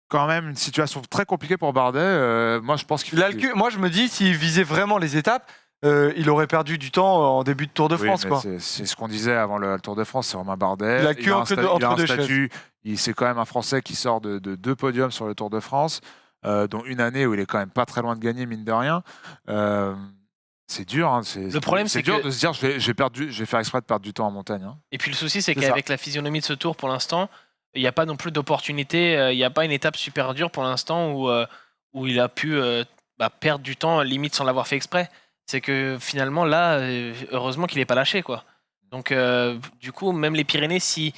S2: Quand même une situation très compliquée pour Bardet. Moi, je pense qu'il
S1: Moi, je me dis, s'il visait vraiment les étapes, il aurait perdu du temps en début de Tour de France, quoi.
S2: C'est ce qu'on disait avant le Tour de France, c'est Romain Bardet.
S1: Il a un statut.
S2: C'est quand même un Français qui sort de 2 podiums sur le Tour de France, dont une année où il est quand même pas très loin de gagner, mine de rien. C'est dur, hein.
S3: Le problème, c'est
S2: dur de se dire je vais faire exprès de perdre du temps en montagne. Hein.
S3: Et puis le souci, c'est qu'avec la physionomie de ce tour, pour l'instant, il n'y a pas non plus d'opportunité. Il n'y a pas une étape super dure pour l'instant où il a pu perdre du temps, limite sans l'avoir fait exprès. C'est que finalement, là, heureusement qu'il n'est pas lâché, quoi. Donc, du coup, même les Pyrénées, si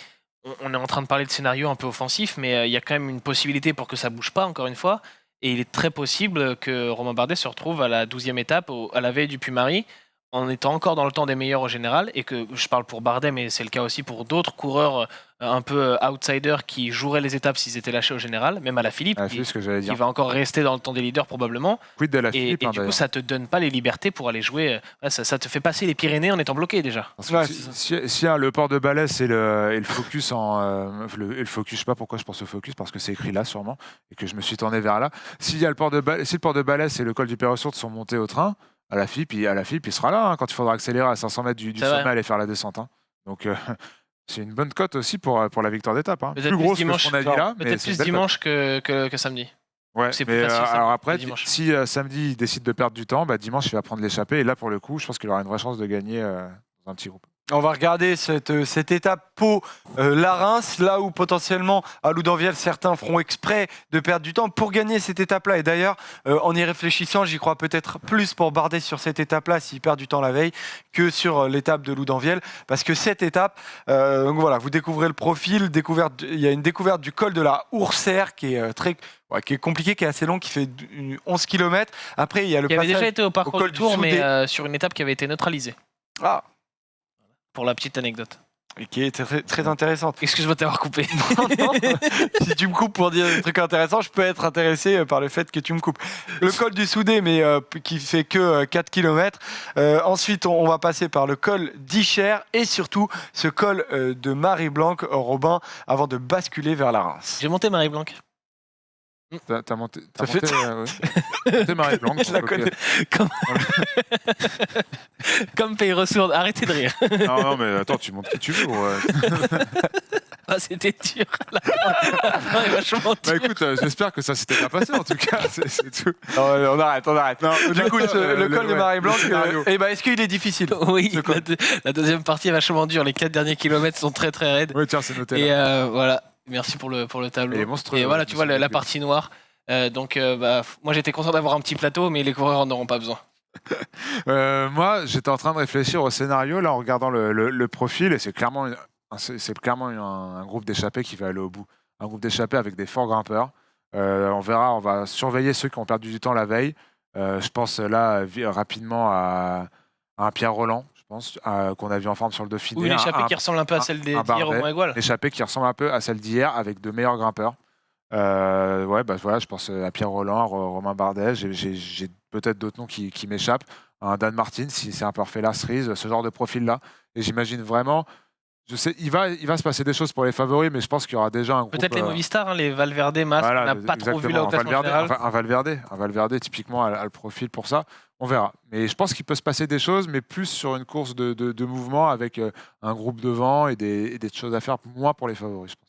S3: on est en train de parler de scénario un peu offensif, mais il y a quand même une possibilité pour que ça bouge pas, encore une fois. Et il est très possible que Romain Bardet se retrouve à la 12e étape, à la veille du Puy-Marie, en étant encore dans le temps des meilleurs au général, et que je parle pour Bardet, mais c'est le cas aussi pour d'autres coureurs un peu outsiders qui joueraient les étapes s'ils étaient lâchés au général, même Alaphilippe, qui va encore rester dans le temps des leaders probablement.
S2: Quid d'Alaphilippe,
S3: et du coup, ça te donne pas les libertés pour aller jouer. Ça te fait passer les Pyrénées en étant bloqué déjà.
S2: Si le port de Balès et le focus le focus, je sais pas pourquoi je pense au focus, parce que c'est écrit là sûrement, et que je me suis tourné vers là. Si le port de Balès et le col du Peyre-aux-Sourdes sont montés au train, Alaphilippe, il sera là quand il faudra accélérer à 500 mètres du sommet, aller faire la descente. Hein. Donc c'est une bonne cote aussi pour la victoire d'étape. Hein.
S3: Plus grosse que ce qu'on a dit là. Peut-être plus dimanche que samedi.
S2: Ouais, mais alors après, si samedi il décide de perdre du temps, dimanche il va prendre l'échappée. Et là, pour le coup, je pense qu'il aura une vraie chance de gagner dans un petit groupe.
S1: On va regarder cette étape Pau-Larens, là où potentiellement à Loudanviel, certains feront exprès de perdre du temps pour gagner cette étape-là. Et d'ailleurs, en y réfléchissant, j'y crois peut-être plus pour Bardet sur cette étape-là s'il perd du temps la veille que sur l'étape de Loudanviel. Parce que cette étape, donc voilà, vous découvrez le profil, il y a une découverte du col de la Ourcère qui est qui est compliqué, qui est assez long, qui fait 11 km. Après, il y a le
S3: passage avait déjà été au parcours du Tour, mais sur une étape qui avait été neutralisée.
S1: Ah.
S3: Pour la petite anecdote.
S1: Et qui est très, très intéressante.
S3: Excuse-moi de t'avoir coupé.
S1: Non. Si tu me coupes pour dire des trucs intéressants, je peux être intéressé par le fait que tu me coupes. Le col du Soudé, mais qui fait que 4 km. Ensuite, on va passer par le col d'Icher et surtout ce col de Marie-Blanque, Robin, avant de basculer vers la Reims.
S3: J'ai monté Marie-Blanque.
S2: T'as monté Marie-Blanque.
S1: Je la connais.
S3: Comme Peyre-aux-Sourdes. Arrêtez de rire.
S2: Non, mais attends, tu montes qui tu veux.
S3: C'était dur. La fin est vachement dur.
S2: Écoute, j'espère que ça s'était bien passé en tout cas. C'est tout.
S1: Non, on arrête. Non, du coup, le col de Marie-Blanque, est-ce qu'il est difficile?
S3: Oui, la deuxième partie est vachement dure. Les 4 derniers kilomètres sont très très raides.
S2: Oui, tiens, c'est noté.
S3: Et voilà. Merci pour le tableau.
S2: Et
S3: voilà, tu vois la partie noire. Moi, j'étais content d'avoir un petit plateau, mais les coureurs n'en auront pas besoin.
S2: Moi, j'étais en train de réfléchir au scénario là en regardant le profil, et c'est clairement un groupe d'échappés qui va aller au bout. un groupe d'échappés avec des forts grimpeurs. On verra, on va surveiller ceux qui ont perdu du temps la veille. Je pense là rapidement à un Pierre Roland, je pense, qu'on a vu en forme sur le Dauphiné.
S3: Oui, l'échappée qui ressemble un peu à celle d'hier au Mont-Égual.
S2: L'échappée qui ressemble un peu à celle d'hier avec de meilleurs grimpeurs. Je pense à Pierre Roland, à Romain Bardet. J'ai peut-être d'autres noms qui m'échappent. Un Dan Martin, si c'est un parfait Lars Ries, ce genre de profil-là. Et j'imagine vraiment... Je sais, il va se passer des choses pour les favoris, mais je pense qu'il y aura déjà un groupe...
S3: Peut-être les Movistar, les Valverde, Mas, on n'a pas trop vu là au classement général.
S2: Un Valverde, typiquement, a le profil pour ça. On verra. Mais je pense qu'il peut se passer des choses, mais plus sur une course de mouvement avec un groupe devant et des choses à faire, moins pour les favoris, je pense.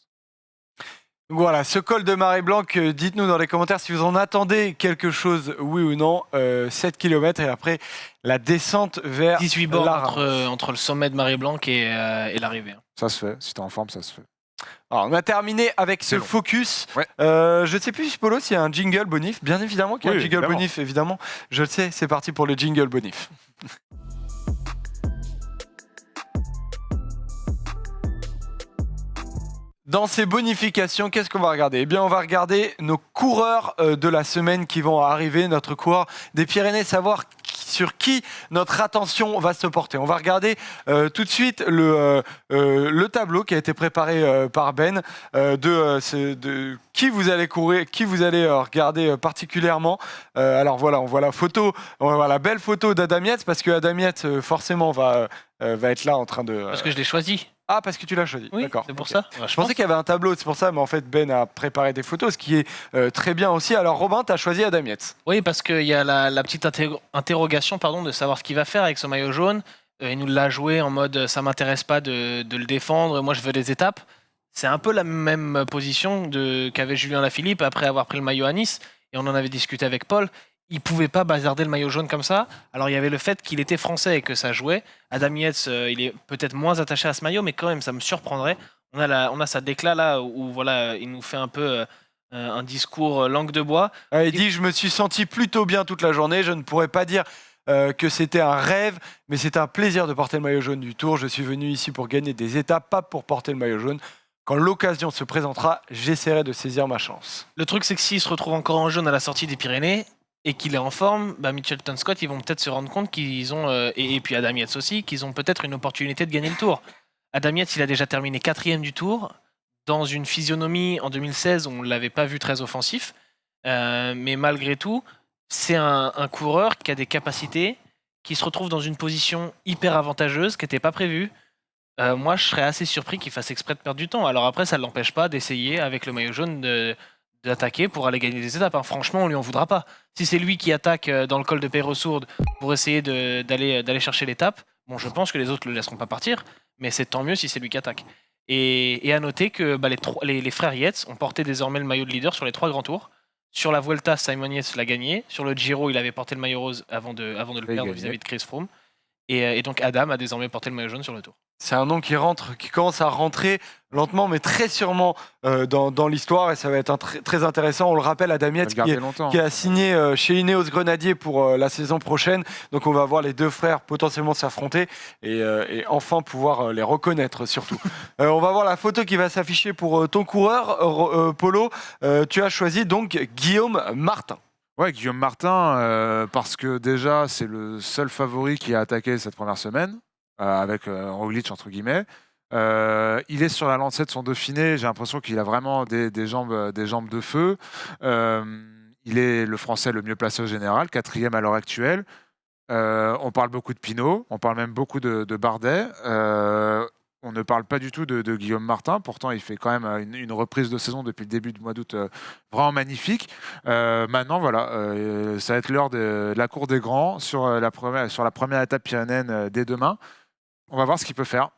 S1: Voilà, ce col de Marée Blanque, dites-nous dans les commentaires si vous en attendez quelque chose, oui ou non. 7 km et après la descente vers
S3: 18 bornes entre le sommet de Marée Blanque et l'arrivée.
S2: Ça se fait, si t'es en forme, ça se fait.
S1: Alors, on a terminé avec ce focus.
S2: Ouais.
S1: Je ne sais plus, Polo, s'il y a un jingle bonif. Bien évidemment qu'il y a un jingle
S2: évidemment.
S1: bonif, évidemment. Je le sais, c'est parti pour le jingle bonif. Dans ces bonifications, qu'est-ce qu'on va regarder ? Eh bien, on va regarder nos coureurs de la semaine qui vont arriver, notre coureur des Pyrénées, savoir sur qui notre attention va se porter. On va regarder tout de suite le tableau qui a été préparé par Ben de qui vous allez courir, qui vous allez regarder particulièrement. Alors voilà, on voit la belle photo d'Adam Yates parce que Adam Yates forcément va être là en train de...
S3: Parce que je l'ai choisi.
S1: Ah, parce que tu l'as choisi.
S3: Oui,
S1: d'accord.
S3: c'est pour ça.
S1: Je pensais qu'il y avait un tableau, c'est pour ça, mais en fait, Ben a préparé des photos, ce qui est très bien aussi. Alors, Robin, tu as choisi Adam Yates.
S3: Oui, parce qu'il y a la petite interrogation de savoir ce qu'il va faire avec ce maillot jaune. Il nous l'a joué en mode ça m'intéresse pas de le défendre, moi je veux des étapes. C'est un peu la même position qu'avait Julien Lafilippe après avoir pris le maillot à Nice. Et on en avait discuté avec Paul. Il pouvait pas bazarder le maillot jaune comme ça. Alors il y avait le fait qu'il était français et que ça jouait. Adam Yates, il est peut-être moins attaché à ce maillot, mais quand même ça me surprendrait. On a sa déclat là où voilà, il nous fait un peu un discours langue de bois.
S1: Il dit je me suis senti plutôt bien toute la journée. Je ne pourrais pas dire que c'était un rêve, mais c'est un plaisir de porter le maillot jaune du Tour. Je suis venu ici pour gagner des étapes, pas pour porter le maillot jaune. Quand l'occasion se présentera, j'essaierai de saisir ma chance.
S3: Le truc c'est que s'il se retrouve encore en jaune à la sortie des Pyrénées et qu'il est en forme, Mitchelton Scott, ils vont peut-être se rendre compte qu'ils ont, et puis Adam Yates aussi, qu'ils ont peut-être une opportunité de gagner le Tour. Adam Yates, il a déjà terminé 4e du Tour, dans une physionomie en 2016, on ne l'avait pas vu très offensif, mais malgré tout, c'est un coureur qui a des capacités, qui se retrouve dans une position hyper avantageuse, qui n'était pas prévue. Moi, je serais assez surpris qu'il fasse exprès de perdre du temps. Alors après, ça ne l'empêche pas d'essayer, avec le maillot jaune, d'attaquer pour aller gagner des étapes. Franchement, on lui en voudra pas. Si c'est lui qui attaque dans le col de Peyresourde pour essayer d'aller chercher l'étape, bon, je pense que les autres le laisseront pas partir, mais c'est tant mieux si c'est lui qui attaque. Et à noter que les frères Yates ont porté désormais le maillot de leader sur les 3 grands tours. Sur la Vuelta, Simon Yates l'a gagné. Sur le Giro, il avait porté le maillot rose avant de le perdre vis-à-vis de Chris Froome. Et donc Adam a désormais porté le maillot jaune sur le Tour.
S1: C'est un nom qui commence à rentrer lentement, mais très sûrement dans l'histoire, et ça va être très intéressant. On le rappelle, Adam Yates qui a signé chez Ineos Grenadier pour la saison prochaine. Donc on va voir les deux frères potentiellement s'affronter et enfin pouvoir les reconnaître surtout. On va voir la photo qui va s'afficher pour ton coureur, Polo. Tu as choisi donc Guillaume Martin.
S2: Ouais, Guillaume Martin, parce que déjà, c'est le seul favori qui a attaqué cette première semaine, avec Roglic, entre guillemets. Il est sur la lancée de son Dauphiné. J'ai l'impression qu'il a vraiment des jambes de feu. Il est le Français le mieux placé au général, 4e à l'heure actuelle. On parle beaucoup de Pinot, on parle même beaucoup de Bardet. On ne parle pas du tout de Guillaume Martin. Pourtant, il fait quand même une reprise de saison depuis le début du mois d'août vraiment magnifique. Maintenant, voilà, ça va être l'heure de la cour des grands sur la première étape pyrénéenne dès demain. On va voir ce qu'il peut faire.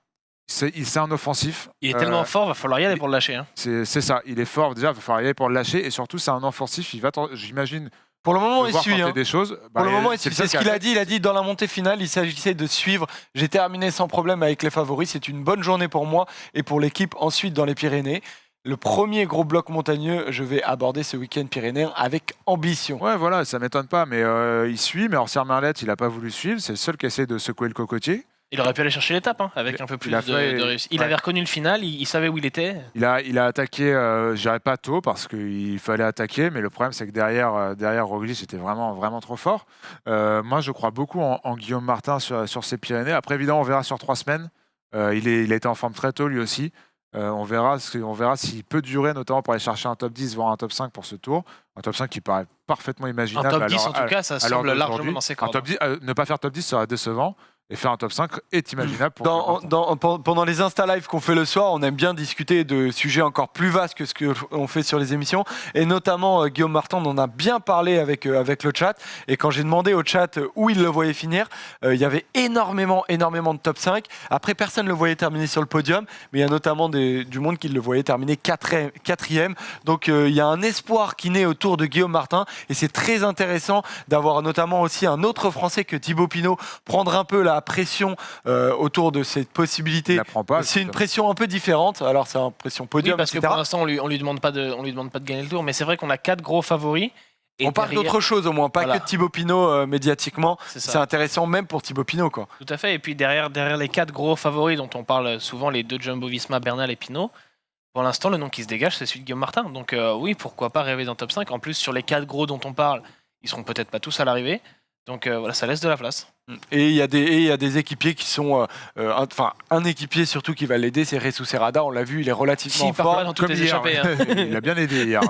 S2: C'est un offensif.
S3: Il est tellement fort, il va falloir y aller pour le lâcher. Hein.
S2: C'est ça, il est fort. Déjà, il va falloir y aller pour le lâcher. Et surtout, c'est un offensif. J'imagine...
S1: Pour le moment, il suit.
S2: Des choses.
S1: Pour le moment, c'est ce qu'il a dit. Il a dit dans la montée finale, il s'agissait de suivre. J'ai terminé sans problème avec les favoris. C'est une bonne journée pour moi et pour l'équipe ensuite dans les Pyrénées. Le premier gros bloc montagneux, je vais aborder ce week-end pyrénéen avec ambition.
S2: Ouais, voilà, ça m'étonne pas. Mais il suit. Mais Orsier Merlet, il n'a pas voulu suivre. C'est le seul qui essaie de secouer le cocotier.
S3: Il aurait pu aller chercher l'étape avec un peu plus de réussite. Il avait reconnu le final, il savait où il était.
S2: Il a attaqué, je dirais pas tôt parce qu'il fallait attaquer, mais le problème c'est que derrière Roglic était vraiment, vraiment trop fort. Moi je crois beaucoup en Guillaume Martin sur ces Pyrénées. Après évidemment on verra sur 3 semaines. Il a été en forme très tôt lui aussi. On verra s'il peut durer, notamment pour aller chercher un top 10, voire un top 5 pour ce tour. Un top 5 qui paraît parfaitement imaginable.
S3: Un top 10 en tout cas, ça semble largement dans ses cordes.
S2: Ne pas faire top 10 serait décevant. Et faire un top 5 est imaginable.
S1: Pendant les Insta Live qu'on fait le soir, on aime bien discuter de sujets encore plus vastes que ce qu'on fait sur les émissions. Et notamment, Guillaume Martin, on en a bien parlé avec le chat. Et quand j'ai demandé au chat où il le voyait finir, il y avait énormément de top 5. Après, personne ne le voyait terminer sur le podium. Mais il y a notamment du monde qui le voyait terminer 4e. Donc, il y a un espoir qui naît autour de Guillaume Martin. Et c'est très intéressant d'avoir notamment aussi un autre Français que Thibaut Pinot prendre un peu la pression autour de cette possibilité. C'est une pression un peu différente. Alors c'est une pression podium,
S3: parce
S1: etc.
S3: que pour l'instant on lui demande pas de gagner le tour, mais c'est vrai qu'on a 4 gros favoris.
S1: Et on parle d'autre chose au moins, pas que de Thibaut Pinot médiatiquement. C'est intéressant même pour Thibaut Pinot, quoi.
S3: Tout à fait. Et puis derrière les 4 gros favoris dont on parle souvent, les 2 Jumbo-Visma, Bernal et Pinot, pour l'instant le nom qui se dégage c'est celui de Guillaume Martin. Donc oui, pourquoi pas rêver d'un top 5. En plus sur les 4 gros dont on parle, ils seront peut-être pas tous à l'arrivée. Donc voilà, ça laisse de la place.
S1: Et il y a des équipiers qui sont... un équipier surtout qui va l'aider, c'est Jesus Serrada. On l'a vu, il est relativement fort.
S3: Dans toutes les échappées,
S2: Il a bien aidé hier.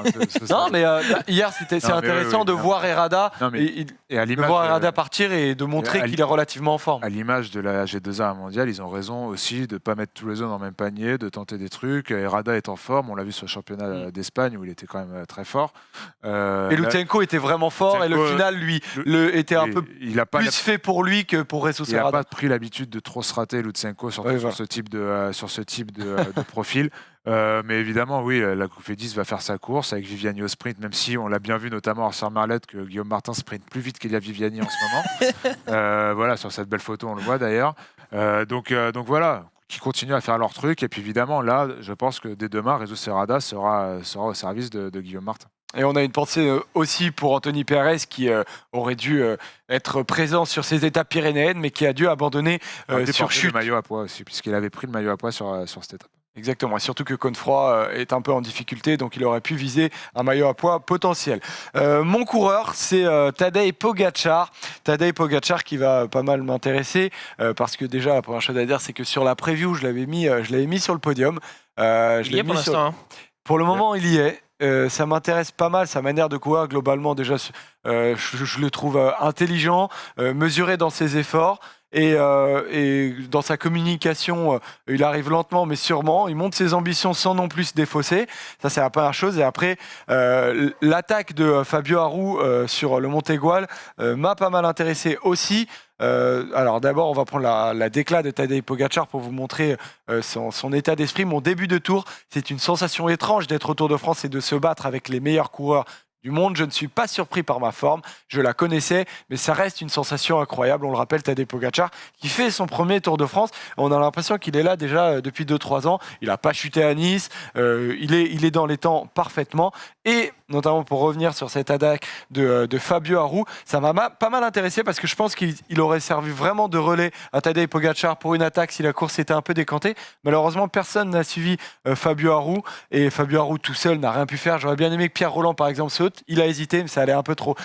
S1: Non, mais hier, c'est intéressant de voir Herrada, de voir Herrada partir et de montrer qu'il est relativement en forme.
S2: À l'image de la G2A mondiale, ils ont raison aussi de ne pas mettre tous les œufs dans le même panier, de tenter des trucs. Herrada est en forme, on l'a vu sur le championnat d'Espagne où il était quand même très fort.
S1: Et Lutsenko était vraiment fort et le final, lui, était un peu plus fait pour lui que pour Jesus Serrada.
S2: Il n'a pas pris l'habitude de trop se rater, Lutsenko, sur ce type de profil. Mais évidemment, oui, la Cofidis va faire sa course avec Viviani au sprint, même si on l'a bien vu notamment à Saint-Marlette que Guillaume Martin sprint plus vite qu'Elia Viviani en ce moment. Voilà, sur cette belle photo, on le voit d'ailleurs. Donc voilà, qui continuent à faire leur truc. Et puis évidemment, là, je pense que dès demain, Jesus Serrada sera au service de Guillaume Martin.
S1: Et on a une pensée aussi pour Anthony Perez qui aurait dû être présent sur ces étapes pyrénéennes, mais qui a dû abandonner sur chute.
S2: Le maillot à poids aussi, puisqu'il avait pris le maillot à pois sur cette étape.
S1: Exactement, et surtout que Cosnefroy est un peu en difficulté, donc il aurait pu viser un maillot à pois potentiel. Mon coureur, c'est Tadej Pogačar. Tadej Pogačar qui va pas mal m'intéresser, parce que déjà, la première chose à dire, c'est que sur la preview, je l'avais mis sur le podium.
S3: Il y est pour l'instant.
S1: Pour le moment, il y est. Ça m'intéresse pas mal, sa manière de courir globalement déjà, je le trouve intelligent, mesuré dans ses efforts et dans sa communication, il arrive lentement mais sûrement, il monte ses ambitions sans non plus se défausser, ça c'est la première chose. Et après l'attaque de Fabio Aru sur le Montegual m'a pas mal intéressé aussi. Alors d'abord on va prendre la déclat de Tadej Pogačar pour vous montrer son état d'esprit. Mon début de tour, c'est une sensation étrange d'être au Tour de France et de se battre avec les meilleurs coureurs du monde. Je ne suis pas surpris par ma forme, je la connaissais, mais ça reste une sensation incroyable. On le rappelle, Tadej Pogačar qui fait son premier Tour de France. On a l'impression qu'il est là déjà depuis 2-3 ans. Il n'a pas chuté à Nice, il est dans les temps parfaitement. Et notamment pour revenir sur cette attaque de Fabio Aru, ça m'a pas mal intéressé parce que je pense qu'il aurait servi vraiment de relais à Tadej Pogačar pour une attaque si la course était un peu décantée. Malheureusement, personne n'a suivi Fabio Aru et Fabio Aru tout seul n'a rien pu faire. J'aurais bien aimé que Pierre Rolland, par exemple, saute. Il a hésité, mais ça allait un peu trop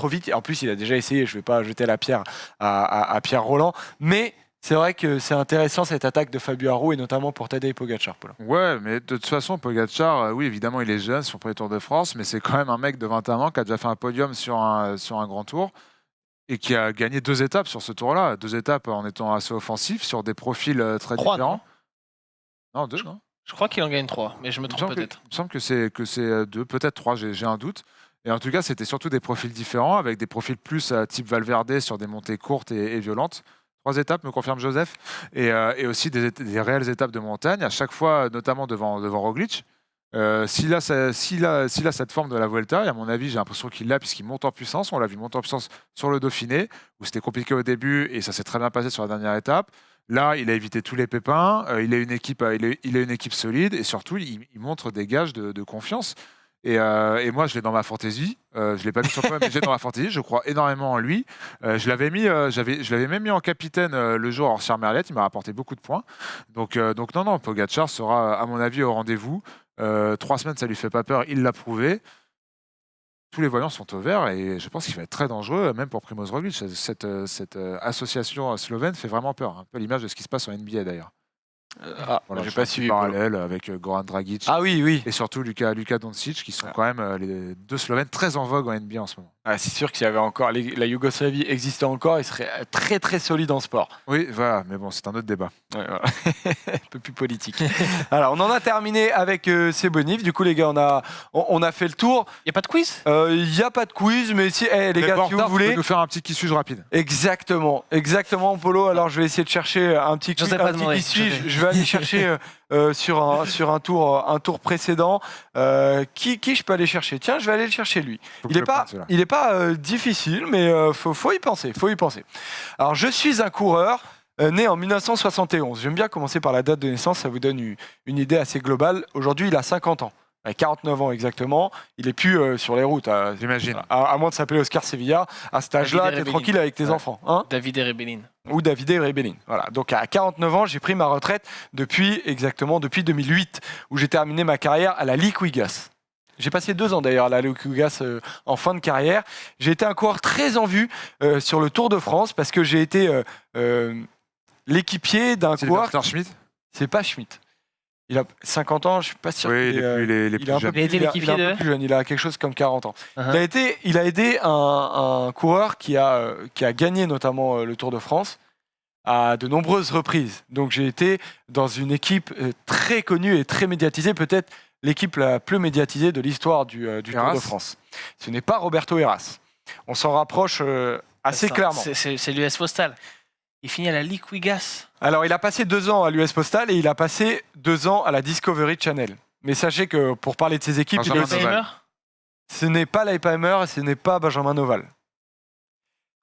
S1: vite. Et en plus, il a déjà essayé. Je ne vais pas jeter la pierre à Pierre Rolland, mais c'est vrai que c'est intéressant cette attaque de Fabio Aru et notamment pour Tadej Pogačar.
S2: Ouais, mais de toute façon, Pogačar, oui, évidemment, il est jeune, son premier Tour de France, mais c'est quand même un mec de 21 ans qui a déjà fait un podium sur un grand tour et qui a gagné 2 étapes sur ce tour-là. 2 étapes en étant assez offensif sur des profils très différents. Non, 2, non.
S3: Je crois qu'il en gagne 3, mais je me trompe peut-être.
S2: Il me semble que c'est 2, peut-être 3, j'ai un doute. Et en tout cas, c'était surtout des profils différents, avec des profils plus type Valverde sur des montées courtes et violentes. 3 étapes, me confirme Joseph, et aussi des réelles étapes de montagne, à chaque fois, notamment devant Roglic. S'il a cette forme de la Vuelta, et à mon avis, j'ai l'impression qu'il l'a, puisqu'il monte en puissance. On l'a vu monter en puissance sur le Dauphiné, où c'était compliqué au début, et ça s'est très bien passé sur la dernière étape. Là, il a évité tous les pépins, il a une équipe solide, et surtout, il montre des gages de confiance. Et moi, je l'ai dans ma fantasy. Je l'ai pas mis sur toi, mais j'ai dans ma fantasy. Je crois énormément en lui. Je l'avais même mis en capitaine le jour hors Merliet. Il m'a rapporté beaucoup de points. Donc non, Pogacar sera, à mon avis, au rendez-vous. 3 semaines, ça lui fait pas peur. Il l'a prouvé. Tous les voyants sont au vert et je pense qu'il va être très dangereux, même pour Primoz Roglic. Cette association slovène fait vraiment peur. Un peu l'image de ce qui se passe en NBA d'ailleurs.
S1: Voilà, j'ai pas suivi
S2: parallèle avec Goran Dragic.
S1: Ah oui.
S2: Et surtout Luka Doncic, qui sont quand même les 2 Slovènes très en vogue en NBA en ce moment.
S1: C'est sûr que s'il y avait encore la Yougoslavie existait encore, il serait très très solide en sport.
S2: Oui, voilà, mais bon, c'est un autre débat.
S1: Ouais, voilà. Un peu plus politique. Alors, on en a terminé avec ces bonifs. Du coup, les gars, on a fait le tour.
S3: Il n'y a pas de quiz ?
S1: Il n'y a pas de quiz, mais si, les gars, si vous voulez.
S2: Nous faire un petit qui-suis rapide.
S1: Exactement, Polo. Alors, je vais essayer de chercher un petit qui-suis. Je vais aller chercher sur un tour précédent. Qui je peux aller chercher ? Tiens, je vais aller le chercher lui. Il n'est pas difficile, mais faut y penser. Alors, je suis un coureur né en 1971. J'aime bien commencer par la date de naissance, ça vous donne une idée assez globale. Aujourd'hui, il a 50 ans. 49 ans exactement, il n'est plus sur les routes.
S2: J'imagine.
S1: À moins de s'appeler Oscar Sevilla, à cet âge-là, tu es tranquille avec tes enfants. Hein,
S3: David Rebellin.
S1: Ou David Rebellin. Voilà. Donc à 49 ans, j'ai pris ma retraite depuis 2008, où j'ai terminé ma carrière à la Liquigas. J'ai passé 2 ans d'ailleurs à la Liquigas en fin de carrière. J'ai été un coureur très en vue sur le Tour de France parce que j'ai été l'équipier d'un coureur.
S2: Schmitt ?
S1: C'est pas Schmitt. Il a 50 ans, je suis pas sûr.
S2: Oui, il est plus jeune.
S3: Il a été l'équipier
S1: de... plus jeune, il a quelque chose comme 40 ans. Il a aidé un coureur qui a gagné notamment le Tour de France à de nombreuses reprises. Donc j'ai été dans une équipe très connue et très médiatisée, peut-être l'équipe la plus médiatisée de l'histoire du Tour de France. Ce n'est pas Roberto Heras. On s'en rapproche assez clairement.
S3: C'est l'US Postal. Il finit à la Liquigas.
S1: Alors, il a passé 2 ans à l'US Postal et il a passé 2 ans à la Discovery Channel. Mais sachez que pour parler de ses équipes, ce n'est pas Leipheimer et ce n'est pas Benjamin Noval.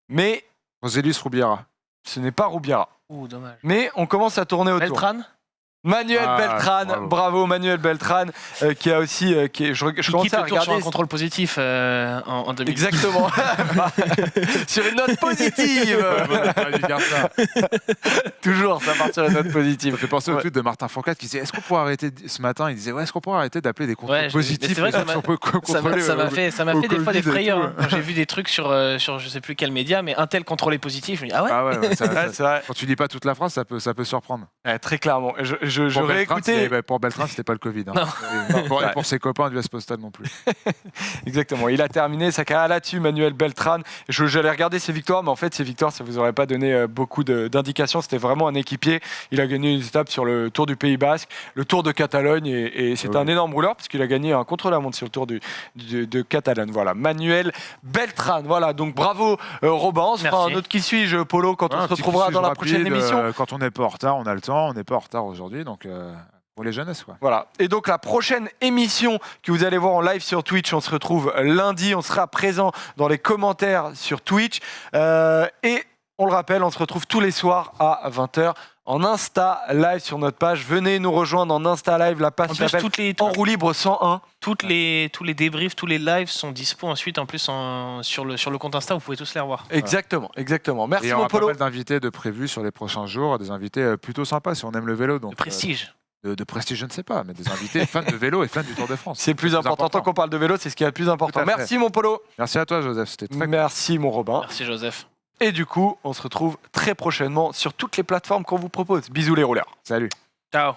S1: Mais
S2: Roselus Rubiera.
S1: Ce n'est pas Rubiera.
S3: Dommage.
S1: Mais on commence à tourner autour.
S3: Beltran.
S1: Manuel Beltran, bravo Manuel Beltran, qui a aussi, je commençais à regarder
S3: sur un contrôle positif en 2000.
S1: Exactement. Sur une note positive. Toujours, ça part sur une note positive.
S2: Ça fait penser au tweet de Martin Fourcade qui disait est-ce qu'on pourrait arrêter ce matin, il disait est-ce qu'on pourrait arrêter d'appeler des contrôles positifs.
S3: C'est vrai que ça m'a fait des fois des frayeurs. Quand j'ai vu des trucs sur je sais plus quel média, mais un tel contrôlé positif, je me dis
S1: c'est vrai.
S2: Quand tu dis pas toute la phrase, ça peut surprendre.
S1: Très clairement. J'aurais écouté.
S2: Pour Beltran, c'était pas le Covid. Et pour ses copains du US Postal non plus.
S1: Exactement. Il a terminé sa carrière là-dessus, Manuel Beltran. J'allais regarder ses victoires, mais en fait, ses victoires, ça vous aurait pas donné beaucoup d'indications. C'était vraiment un équipier. Il a gagné une étape sur le Tour du Pays Basque, le Tour de Catalogne, et c'était un énorme rouleur parce qu'il a gagné un contre-la-montre sur le Tour de Catalogne. Voilà, Manuel Beltran. Voilà, donc bravo Robin. On se fera un autre qui suis-je, Polo, quand on se retrouvera dans la prochaine émission.
S2: Quand on n'est pas en retard, on a le temps. On n'est pas en retard aujourd'hui. Donc, pour les jeunesses, quoi.
S1: Voilà. Et donc, la prochaine émission que vous allez voir en live sur Twitch, on se retrouve lundi. On sera présent dans les commentaires sur Twitch. Et on le rappelle, on se retrouve tous les soirs à 20h en Insta Live sur notre page. Venez nous rejoindre en Insta Live. La page s'appelle En roue libre 101.
S3: Tous les débriefs, tous les lives sont dispo ensuite en plus sur le compte Insta. Vous pouvez tous les revoir.
S1: Exactement. Merci,
S2: et on
S1: mon
S2: a
S1: Polo.
S2: pas mal d'invités de prévus sur les prochains jours. Des invités plutôt sympas si on aime le vélo. Donc,
S3: de prestige.
S2: De prestige, je ne sais pas, mais des invités fans de vélo et fans du Tour de France.
S1: C'est plus important. Tant qu'on parle de vélo, c'est ce qui est le plus important. Merci, mon Polo.
S2: Merci à toi, Joseph. C'était très
S1: Merci, mon Robin.
S3: Merci, Joseph.
S1: Et du coup, on se retrouve très prochainement sur toutes les plateformes qu'on vous propose. Bisous les rouleurs.
S2: Salut.
S3: Ciao.